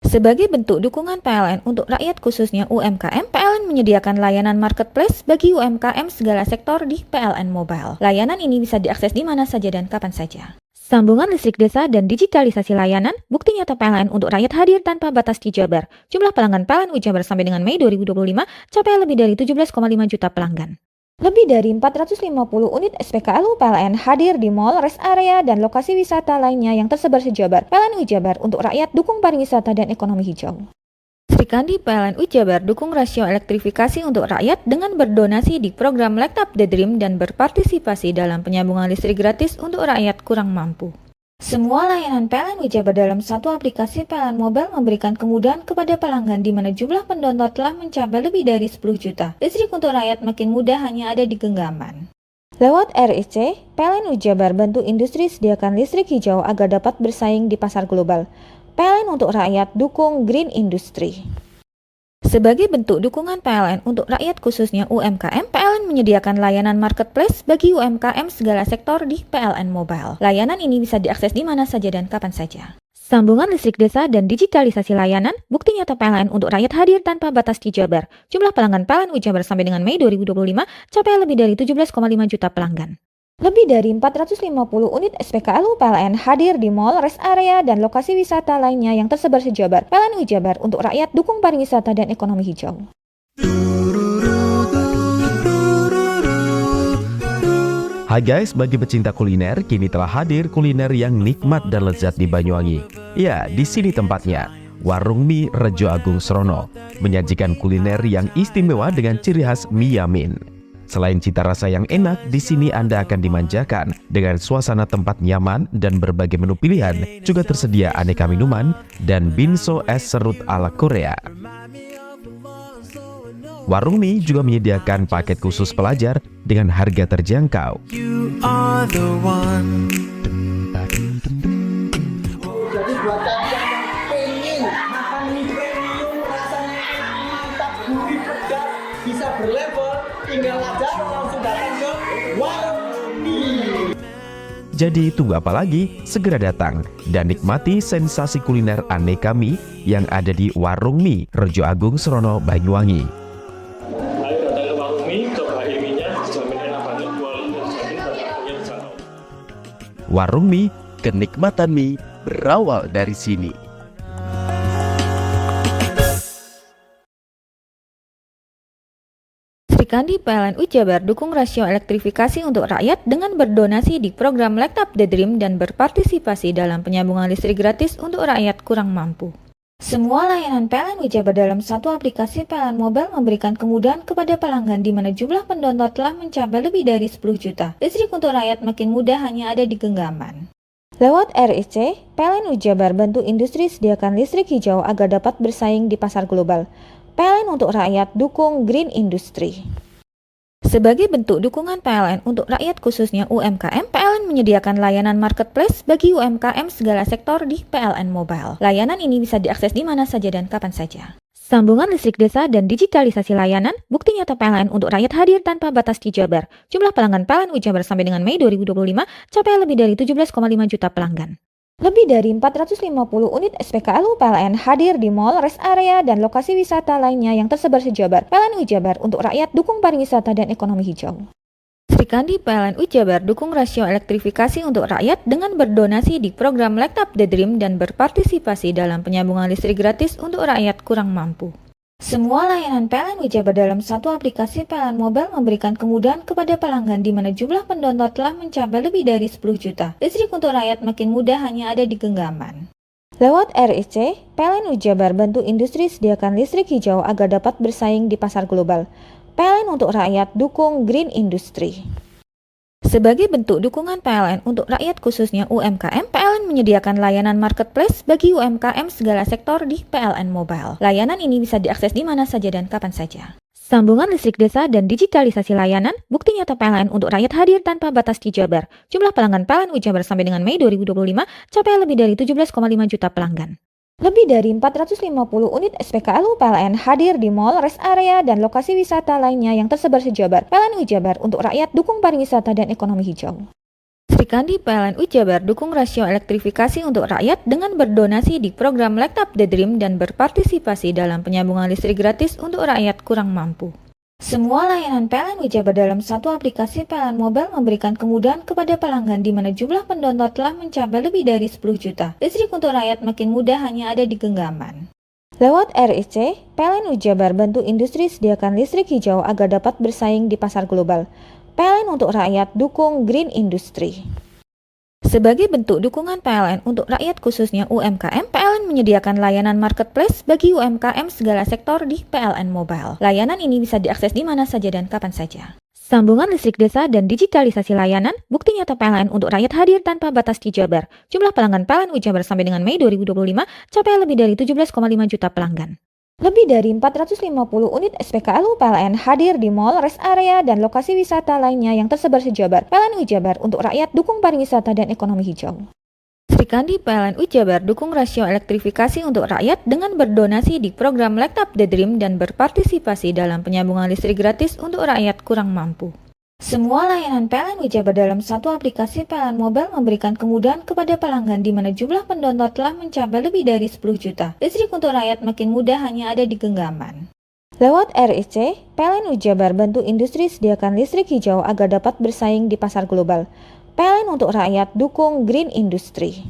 Sebagai bentuk dukungan PLN untuk rakyat khususnya UMKM, PLN menyediakan layanan marketplace bagi UMKM segala sektor di PLN Mobile. Layanan ini bisa diakses di mana saja dan kapan saja. Sambungan listrik desa dan digitalisasi layanan, bukti nyata PLN untuk rakyat hadir tanpa batas di Jabar. Jumlah pelanggan PLN Jabar sampai dengan Mei 2025 capai lebih dari 17,5 juta pelanggan. Lebih dari 450 unit SPKLU PLN hadir di mall, rest area, dan lokasi wisata lainnya yang tersebar se-Jabar. PLN Jabar untuk rakyat dukung pariwisata dan ekonomi hijau. Sri Kandi PLN Jabar dukung rasio elektrifikasi untuk rakyat dengan berdonasi di program Light Up the Dream dan berpartisipasi dalam penyambungan listrik gratis untuk rakyat kurang mampu. Semua layanan PLN Jabar dalam satu aplikasi PLN Mobile memberikan kemudahan kepada pelanggan di mana jumlah pendownload telah mencapai lebih dari 10 juta. Listrik untuk rakyat makin mudah hanya ada di genggaman. Lewat REC, PLN Jabar bantu industri sediakan listrik hijau agar dapat bersaing di pasar global. PLN untuk rakyat dukung Green Industry. Sebagai bentuk dukungan PLN untuk rakyat khususnya UMKM, PLN menyediakan layanan marketplace bagi UMKM segala sektor di PLN Mobile. Layanan ini bisa diakses di mana saja dan kapan saja. Sambungan listrik desa dan digitalisasi layanan, bukti nyata PLN untuk rakyat hadir tanpa batas di Jabar. Jumlah pelanggan PLN Jabar sampai dengan Mei 2025 capai lebih dari 17,5 juta pelanggan. Lebih dari 450 unit SPKLU PLN hadir di mall, rest area, dan lokasi wisata lainnya yang tersebar se-Jabar. PLN Jabar untuk rakyat dukung pariwisata dan ekonomi hijau. Hai guys, bagi pecinta kuliner, kini telah hadir kuliner yang nikmat dan lezat di Banyuwangi. Ya, di sini tempatnya. Warung Mie Rejo Agung Srono menyajikan kuliner yang istimewa dengan ciri khas mie yamin. Selain cita rasa yang enak, di sini Anda akan dimanjakan dengan suasana tempat nyaman dan berbagai menu pilihan. Juga tersedia aneka minuman dan binso es serut ala Korea. Warung Mie juga menyediakan paket khusus pelajar dengan harga terjangkau. Jadi buat kalian yang pengen makan mie premium rasanya mantap, gurih, pedas, bisa berlevel, tinggal aja langsung datang ke Warung Mie. Jadi tunggu apa lagi? Segera datang dan nikmati sensasi kuliner aneka mie yang ada di Warung Mie Rejo Agung Srono, Banyuwangi. Ayo datang ke Warung Mie, cobain mie-nya, dijamin enak banget, kualitas dijamin dan harganya terjangkau. Warung Mie, kenikmatan mie berawal dari sini. Sri Kandi PLN Jabar dukung rasio elektrifikasi untuk rakyat dengan berdonasi di program Light Up the Dream dan berpartisipasi dalam penyambungan listrik gratis untuk rakyat kurang mampu. Semua layanan PLN Jabar dalam satu aplikasi PLN Mobile memberikan kemudahan kepada pelanggan di mana jumlah pendownload telah mencapai lebih dari 10 juta. Listrik untuk rakyat makin mudah hanya ada di genggaman. Lewat REC, PLN Jabar bantu industri sediakan listrik hijau agar dapat bersaing di pasar global. PLN untuk rakyat dukung Green Industry. Sebagai bentuk dukungan PLN untuk rakyat khususnya UMKM, PLN menyediakan layanan marketplace bagi UMKM segala sektor di PLN Mobile. Layanan ini bisa diakses di mana saja dan kapan saja. Sambungan listrik desa dan digitalisasi layanan, bukti nyata PLN untuk rakyat hadir tanpa batas di Jabar. Jumlah pelanggan PLN Jabar sampai dengan Mei 2025 capai lebih dari 17,5 juta pelanggan. Lebih dari 450 unit SPKLU PLN hadir di mall, rest area, dan lokasi wisata lainnya yang tersebar se-Jabar. PLN Jabar untuk rakyat dukung pariwisata dan ekonomi hijau. Sri Kandi PLN Jabar dukung rasio elektrifikasi untuk rakyat dengan berdonasi di program Light Up the Dream dan berpartisipasi dalam penyambungan listrik gratis untuk rakyat kurang mampu. Semua layanan PLN Jabar dalam satu aplikasi PLN Mobile memberikan kemudahan kepada pelanggan di mana jumlah pendownload telah mencapai lebih dari 10 juta. Listrik untuk rakyat makin mudah hanya ada di genggaman. Lewat RIC, PLN Jabar bantu industri sediakan listrik hijau agar dapat bersaing di pasar global. PLN untuk rakyat dukung green industry. Sebagai bentuk dukungan PLN untuk rakyat khususnya UMKM, PLN menyediakan layanan marketplace bagi UMKM segala sektor di PLN Mobile. Layanan ini bisa diakses di mana saja dan kapan saja. Sambungan listrik desa dan digitalisasi layanan, bukti nyata PLN untuk rakyat hadir tanpa batas di Jabar. Jumlah pelanggan PLN Jabar sampai dengan Mei 2025 capai lebih dari 17,5 juta pelanggan. Lebih dari 450 unit SPKLU PLN hadir di mall, rest area, dan lokasi wisata lainnya yang tersebar se-Jabar. PLN Jabar untuk rakyat dukung pariwisata dan ekonomi hijau. Sri Kandi PLN Jabar dukung rasio elektrifikasi untuk rakyat dengan berdonasi di program Light Up the Dream dan berpartisipasi dalam penyambungan listrik gratis untuk rakyat kurang mampu. Semua layanan PLN Jabar dalam satu aplikasi PLN Mobile memberikan kemudahan kepada pelanggan di mana jumlah pendownload telah mencapai lebih dari 10 juta. Listrik untuk rakyat makin mudah hanya ada di genggaman. Lewat RIC, PLN Jabar bantu industri sediakan listrik hijau agar dapat bersaing di pasar global. PLN untuk rakyat dukung green industry. Sebagai bentuk dukungan PLN untuk rakyat khususnya UMKM, PLN menyediakan layanan marketplace bagi UMKM segala sektor di PLN Mobile. Layanan ini bisa diakses di mana saja dan kapan saja. Sambungan listrik desa dan digitalisasi layanan, bukti nyata PLN untuk rakyat hadir tanpa batas di Jabar. Jumlah pelanggan PLN Jabar sampai dengan Mei 2025 capai lebih dari 17,5 juta pelanggan. Lebih dari 450 unit SPKLU PLN hadir di mall, rest area, dan lokasi wisata lainnya yang tersebar se-Jabar. PLN Jabar untuk rakyat dukung pariwisata dan ekonomi hijau. Sri Kandi PLN Jabar dukung rasio elektrifikasi untuk rakyat dengan berdonasi di program Light Up the Dream dan berpartisipasi dalam penyambungan listrik gratis untuk rakyat kurang mampu. Semua layanan PLN Jabar dalam satu aplikasi PLN Mobile memberikan kemudahan kepada pelanggan di mana jumlah pendownload telah mencapai lebih dari 10 juta. Listrik untuk rakyat makin mudah hanya ada di genggaman. Lewat RIC, PLN Jabar bantu industri sediakan listrik hijau agar dapat bersaing di pasar global. PLN untuk rakyat dukung green industry.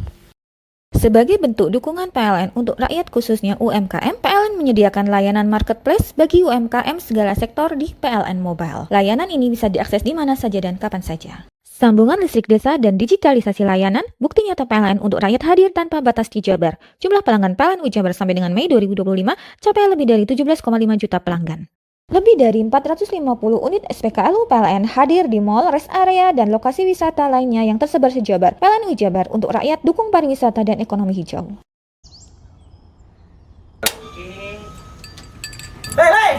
Sebagai bentuk dukungan PLN untuk rakyat khususnya UMKM, PLN menyediakan layanan marketplace bagi UMKM segala sektor di PLN Mobile. Layanan ini bisa diakses di mana saja dan kapan saja. Sambungan listrik desa dan digitalisasi layanan, bukti nyata PLN untuk rakyat hadir tanpa batas di Jabar. Jumlah pelanggan PLN Jabar sampai dengan Mei 2025 capai lebih dari 17,5 juta pelanggan. Lebih dari 450 unit SPKLU PLN hadir di mall, rest area, dan lokasi wisata lainnya yang tersebar se-Jabar. PLN Jabar untuk rakyat dukung pariwisata dan ekonomi hijau. Hei,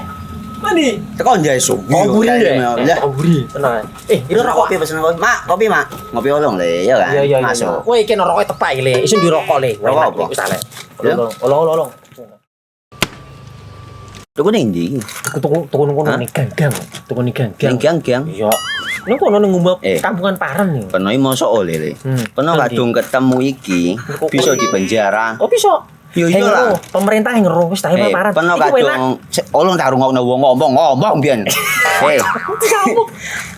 mandi. Tekan jaya su. Ngomburi deh. Ngomburi, tenang. Ini rokok. Kopi pesen kopi. Mak, kopi mak. Ngopi olong le, ya kan? Iya. Masuk. Woi, kena rokoknya tepak le. Isun di rokok le. Rokok apa? Wis ale. Olong. Tuku ning ndi? Tuku kono ning gang. Tuku ning gang. Gang. Iya. Ning kono ning ngumap kampungan Paren nih. Peno iki mosok oleh le. Peno kadung ketemu iki bisa dipenjara. Oh bisa. Yo iya lah. Pemerintah yang ngeru wis tahe Paren. Peno kadung olong tak rungokno wong ngomong biyen.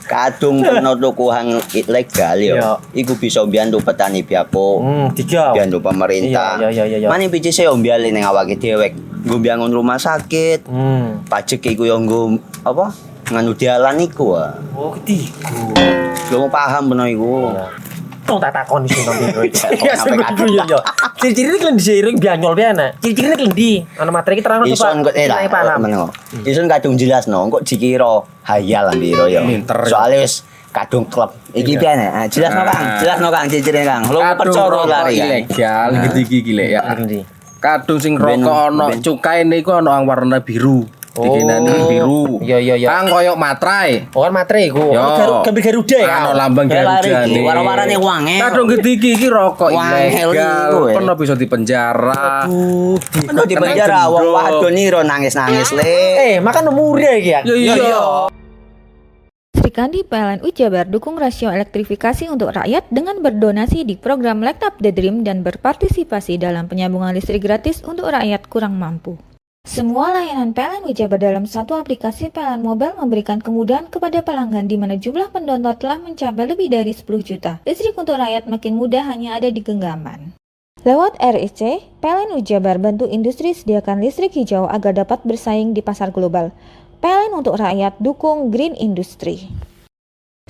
Kadung peno tuku hang ilegal yo. Iku bisa mbiyantu petani biako. Mbiyantu pemerintah. Iya. Mane pici se mbiale ning awake dhewek. Nggo mbiyangun rumah sakit. Pajak iku yo nggo apa? Nganu dalan iku. Oh, ketiku. Lu paham peno iku. Tong tak takon sing nang biro iki. Sampai kadung yo. Ciri-ciri iki diseiring bianyol piye ana. Ciri-cirine klendi. Ana materi iki terang Ison kok meneng. Ison kadung jelasno kok dikira hayal nang biro yo. Soale wis kadung klub. Iki piye nek? Jelasno Kang, ciri-cirine Kang. Lu percaya lari ilegal iki lek ya. Kadung sing rokok ana cukaine iku ana warna biru. Dikenani biru. Iya. Kang koyo materai. Oh kan materai iku. Gambar Garuda ya. Ana lambang Garuda. Warna-warnane wange. Kadung iki rokok ilegal. Pernah bisa dipenjara. Pernah dipenjara wong wadon iro nangis-nangis le. Makan murah iki ya. Iya. Sri Kandi PLN Jabar dukung rasio elektrifikasi untuk rakyat dengan berdonasi di program Light Up the Dream dan berpartisipasi dalam penyambungan listrik gratis untuk rakyat kurang mampu. Semua layanan PLN Jabar dalam satu aplikasi PLN Mobile memberikan kemudahan kepada pelanggan di mana jumlah pendownload telah mencapai lebih dari 10 juta. Listrik untuk rakyat makin mudah hanya ada di genggaman. Lewat RIC, PLN Jabar bantu industri sediakan listrik hijau agar dapat bersaing di pasar global. PLN untuk rakyat dukung green industry.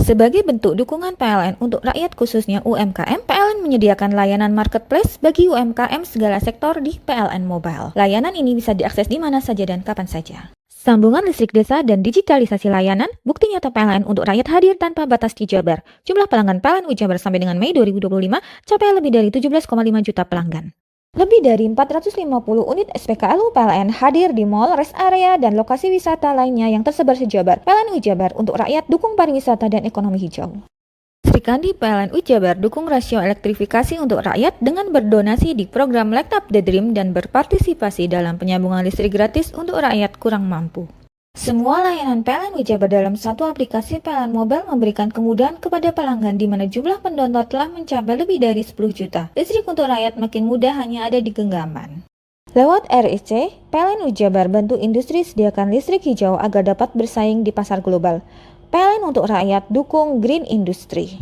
Sebagai bentuk dukungan PLN untuk rakyat khususnya UMKM, PLN menyediakan layanan marketplace bagi UMKM segala sektor di PLN Mobile. Layanan ini bisa diakses di mana saja dan kapan saja. Sambungan listrik desa dan digitalisasi layanan, bukti nyata PLN untuk rakyat hadir tanpa batas di Jabar. Jumlah pelanggan PLN Jabar sampai dengan Mei 2025 capai lebih dari 17,5 juta pelanggan. Lebih dari 450 unit SPKLU PLN hadir di mall, rest area, dan lokasi wisata lainnya yang tersebar se-Jabar. PLN Jabar untuk rakyat dukung pariwisata dan ekonomi hijau. Sri Kandi PLN Jabar dukung rasio elektrifikasi untuk rakyat dengan berdonasi di program Light Up the Dream dan berpartisipasi dalam penyambungan listrik gratis untuk rakyat kurang mampu. Semua layanan PLN Jabar dalam satu aplikasi PLN Mobile memberikan kemudahan kepada pelanggan di mana jumlah pendownload telah mencapai lebih dari 10 juta. Listrik untuk rakyat makin mudah hanya ada di genggaman. Lewat REC, PLN Jabar bantu industri sediakan listrik hijau agar dapat bersaing di pasar global. PLN untuk rakyat dukung green industry.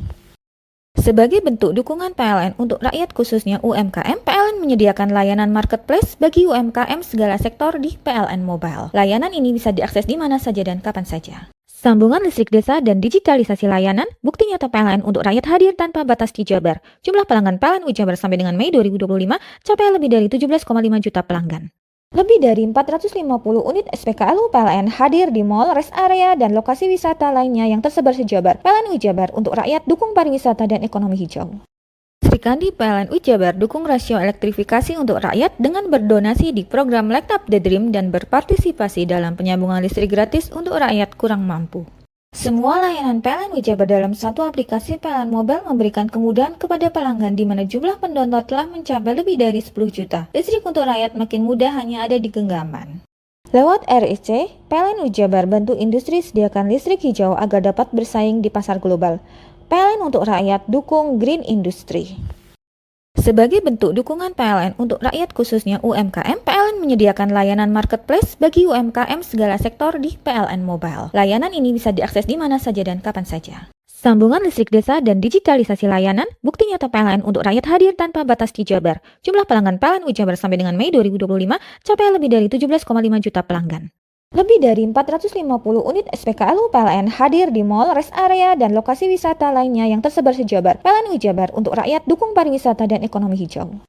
Sebagai bentuk dukungan PLN untuk rakyat khususnya UMKM, PLN menyediakan layanan marketplace bagi UMKM segala sektor di PLN Mobile. Layanan ini bisa diakses di mana saja dan kapan saja. Sambungan listrik desa dan digitalisasi layanan, bukti nyata PLN untuk rakyat hadir tanpa batas di Jabar. Jumlah pelanggan PLN Jabar sampai dengan Mei 2025 capai lebih dari 17,5 juta pelanggan. Lebih dari 450 unit SPKLU PLN hadir di mall, rest area, dan lokasi wisata lainnya yang tersebar se-Jabar. PLN Jabar untuk rakyat dukung pariwisata dan ekonomi hijau. Sri Kandi PLN Jabar dukung rasio elektrifikasi untuk rakyat dengan berdonasi di program Light Up the Dream dan berpartisipasi dalam penyambungan listrik gratis untuk rakyat kurang mampu. Semua layanan PLN Jabar dalam satu aplikasi PLN Mobile memberikan kemudahan kepada pelanggan di mana jumlah pendownload telah mencapai lebih dari 10 juta. Listrik untuk rakyat makin mudah hanya ada di genggaman. Lewat REC, PLN Jabar bantu industri sediakan listrik hijau agar dapat bersaing di pasar global. PLN untuk rakyat dukung green industry. Sebagai bentuk dukungan PLN untuk rakyat khususnya UMKM, PLN menyediakan layanan marketplace bagi UMKM segala sektor di PLN Mobile. Layanan ini bisa diakses di mana saja dan kapan saja. Sambungan listrik desa dan digitalisasi layanan, bukti nyata PLN untuk rakyat hadir tanpa batas di Jabar. Jumlah pelanggan PLN Jabar sampai dengan Mei 2025 capai lebih dari 17,5 juta pelanggan. Lebih dari 450 unit SPKLU PLN hadir di mall, rest area, dan lokasi wisata lainnya yang tersebar se-Jabar. PLN Jabar untuk rakyat dukung pariwisata dan ekonomi hijau.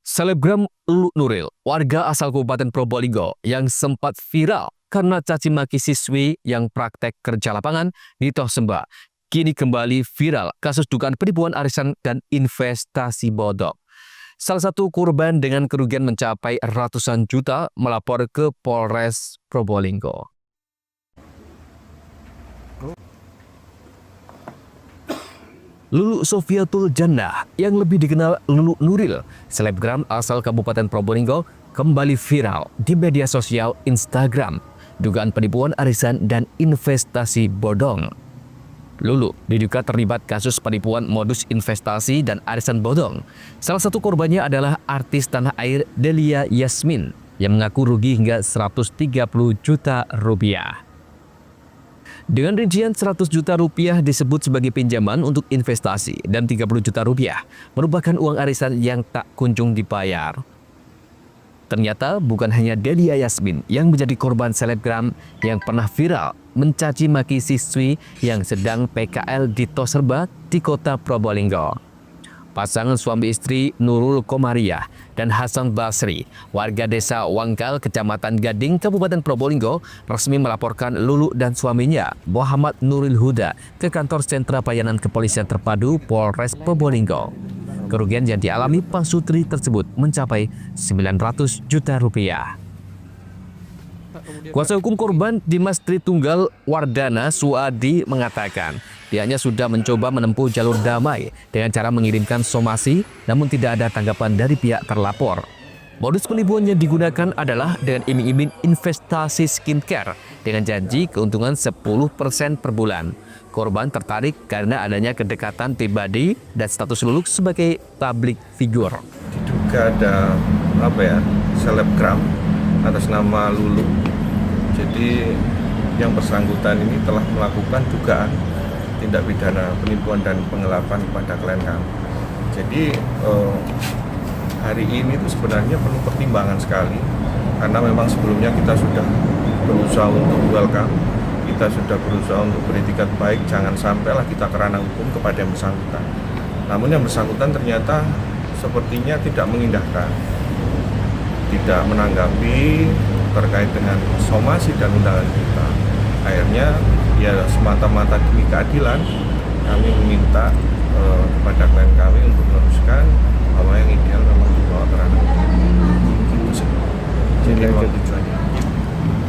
Selebgram Lulu Nuril, warga asal Kabupaten Probolinggo yang sempat viral karena caci maki siswi yang praktek kerja lapangan di Tosemba, kini kembali viral kasus dugaan penipuan arisan dan investasi bodong. Salah satu korban dengan kerugian mencapai ratusan juta melapor ke Polres Probolinggo. Lulu Sofiatul Jannah yang lebih dikenal Lulu Nuril, selebgram asal Kabupaten Probolinggo, kembali viral di media sosial Instagram. Dugaan penipuan arisan dan investasi bodong. Lulu diduga terlibat kasus penipuan modus investasi dan arisan bodong. Salah satu korbannya adalah artis tanah air Delia Yasmin yang mengaku rugi hingga 130 juta rupiah. Dengan rincian 100 juta rupiah disebut sebagai pinjaman untuk investasi dan 30 juta rupiah merupakan uang arisan yang tak kunjung dibayar. Ternyata bukan hanya Delia Yasmin yang menjadi korban selebgram yang pernah viral mencaci maki siswi yang sedang PKL di Toserba di kota Probolinggo. Pasangan suami istri Nurul Komariah dan Hasan Basri, warga desa Wangkal, Kecamatan Gading, Kabupaten Probolinggo, resmi melaporkan Lulu dan suaminya, Muhammad Nuril Huda, ke kantor sentra pelayanan kepolisian terpadu Polres Probolinggo. Kerugian yang dialami Pasutri tersebut mencapai 900 juta rupiah. Kuasa hukum korban Dimas Tritunggal Wardana Suadi mengatakan pihaknya sudah mencoba menempuh jalur damai dengan cara mengirimkan somasi, namun tidak ada tanggapan dari pihak terlapor. Modus penipuan yang digunakan adalah dengan iming-iming investasi skincare dengan janji keuntungan 10% per bulan. Korban tertarik karena adanya kedekatan pribadi dan status Lulu sebagai public figure. Diduga ada selebgram atas nama Lulu. Jadi yang bersangkutan ini telah melakukan dugaan tindak pidana penipuan dan penggelapan pada klien kami. Jadi hari ini itu sebenarnya penuh pertimbangan sekali, karena memang sebelumnya kita sudah berusaha untuk welcome, kita sudah berusaha untuk beretikat baik, jangan sampailah kita ke ranah hukum kepada yang bersangkutan. Namun yang bersangkutan ternyata sepertinya tidak mengindahkan, tidak menanggapi terkait dengan somasi dan undangan kita. Akhirnya ya semata-mata demi keadilan, kami meminta kepada klien kami untuk meneruskan bahwa yang ideal memang dibawa ke ranah hukum. Jadi memang tujuannya.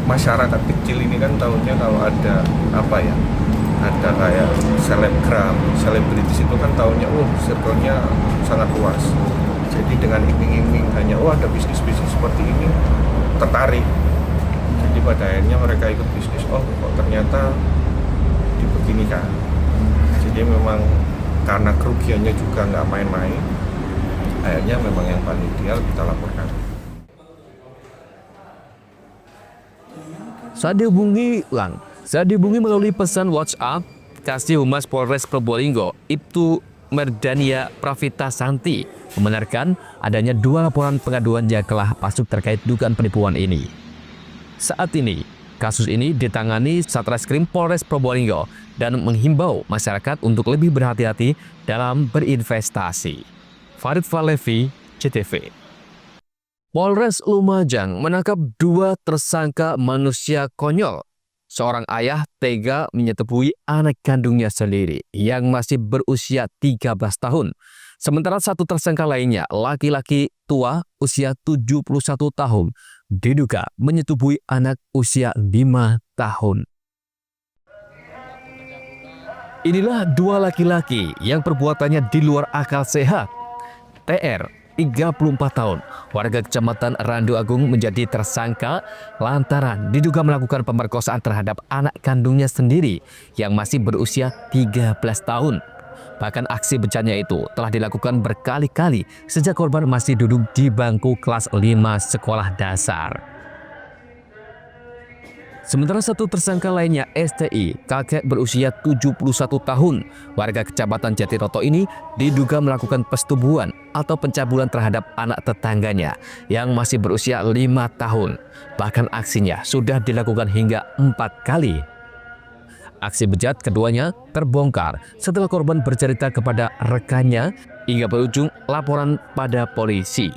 Masyarakat kecil ini kan tahunya kalau ada apa ya, ada kayak selebgram, selebritis itu kan tahunya circle-nya sangat luas. Jadi dengan iming-iming hanya ada bisnis-bisnis seperti ini tertarik. Jadi pada akhirnya mereka ikut bisnis, kok ternyata dibeginikan. Jadi memang karena kerugiannya juga nggak main-main, akhirnya memang yang paling ideal kita laporkan. Saat dihubungi melalui pesan WhatsApp, Kasih Humas Polres Probolinggo, Ibtu Merdania Pravita Santi, membenarkan adanya 2 laporan pengaduan yang telah masuk terkait dugaan penipuan ini. Saat ini, kasus ini ditangani Satreskrim Polres Probolinggo dan menghimbau masyarakat untuk lebih berhati-hati dalam berinvestasi. Farid Falevi, CTV. Polres Lumajang menangkap 2 tersangka manusia konyol. Seorang ayah tega menyetubui anak kandungnya sendiri yang masih berusia 13 tahun. Sementara 1 tersangka lainnya, laki-laki tua usia 71 tahun, diduga menyetubui anak usia 5 tahun. Inilah 2 laki-laki yang perbuatannya di luar akal sehat. TR 34 tahun, warga Kecamatan Randu Agung menjadi tersangka lantaran diduga melakukan pemerkosaan terhadap anak kandungnya sendiri yang masih berusia 13 tahun. Bahkan aksi becanya itu telah dilakukan berkali-kali sejak korban masih duduk di bangku kelas 5 sekolah dasar. Sementara 1 tersangka lainnya, STI, kakek berusia 71 tahun, warga Kecamatan Jatiroto ini diduga melakukan persetubuhan atau pencabulan terhadap anak tetangganya yang masih berusia 5 tahun. Bahkan aksinya sudah dilakukan hingga 4 kali. Aksi bejat keduanya terbongkar setelah korban bercerita kepada rekannya hingga berujung laporan pada polisi.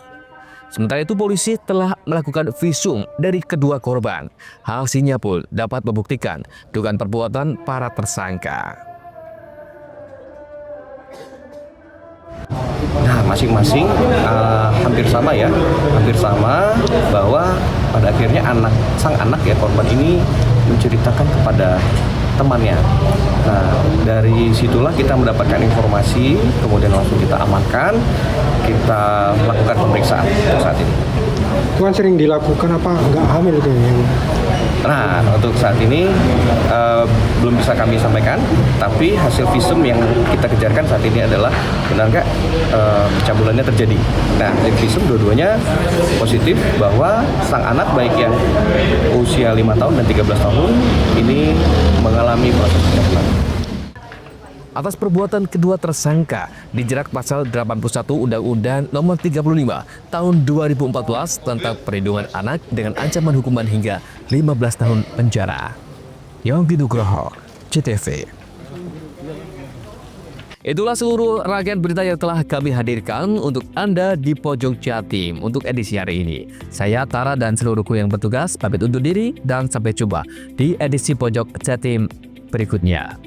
Sementara itu polisi telah melakukan visum dari kedua korban. Hasilnya pun dapat membuktikan dugaan perbuatan para tersangka. Nah, masing-masing hampir sama ya, hampir sama bahwa pada akhirnya sang anak ya korban ini menceritakan kepada temannya. Nah, dari situlah kita mendapatkan informasi, kemudian langsung kita amankan, kita lakukan pemeriksaan untuk saat ini. Itu kan sering dilakukan apa nggak hamil itu ya? Nah, untuk saat ini belum bisa kami sampaikan, tapi hasil visum yang kita kejarkan saat ini adalah benar nggak pencabulannya terjadi. Nah, dari visum dua-duanya positif bahwa sang anak baik yang usia 5 tahun dan 13 tahun ini mengalami proses pencabulan. Atas perbuatan kedua tersangka dijerat pasal 81 Undang-Undang Nomor 35 Tahun 2014 tentang Perlindungan Anak dengan ancaman hukuman hingga 15 tahun penjara. Yongki Nugroho, CTV. Itulah seluruh rangkaian berita yang telah kami hadirkan untuk Anda di Pojok Jatim untuk edisi hari ini. Saya Tara dan seluruh kru yang bertugas pamit undur diri dan sampai jumpa di edisi Pojok Jatim berikutnya.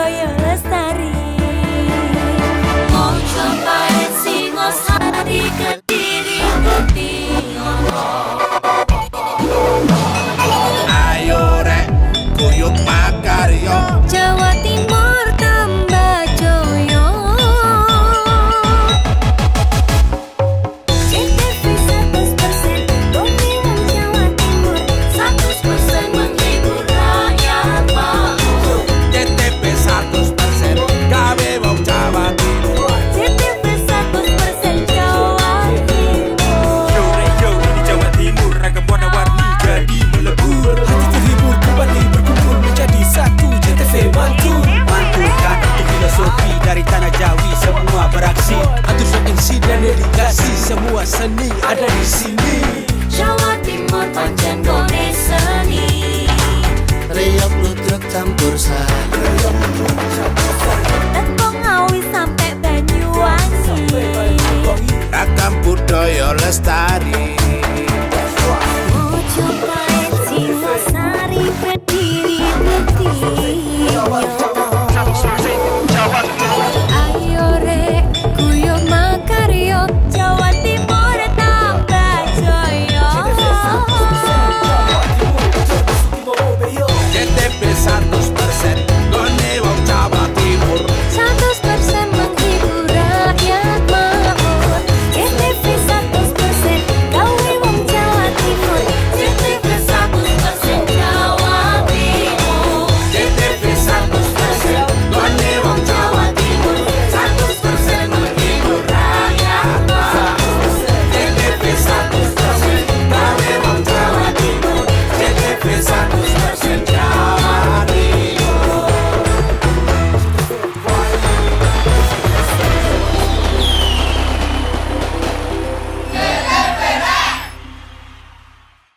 Jaya Lestari. Mojopahit Singosari Kediri Kutiono. Ayo rek kuyup makaryo Jawa Timur tambah joyo. CTV 100% dongeng Jawa Timur, 100% menghibur rakyat makmur. CTV 100% gawe wong Jawa Timur. CTV 100% Jawa Timur. Yo ini Jawa Timur, ragam warna-warni jadi melebur. Hati terhibur kembali berkumpul menjadi satu. CTV Mantul, mantulkan itu filosofi dari tanah Jawi, semua beraksi. Atur MC dan dedikasi, semua seni ada di sini. Jawa Timur pancen gone seni. Riok ludruk campur sari.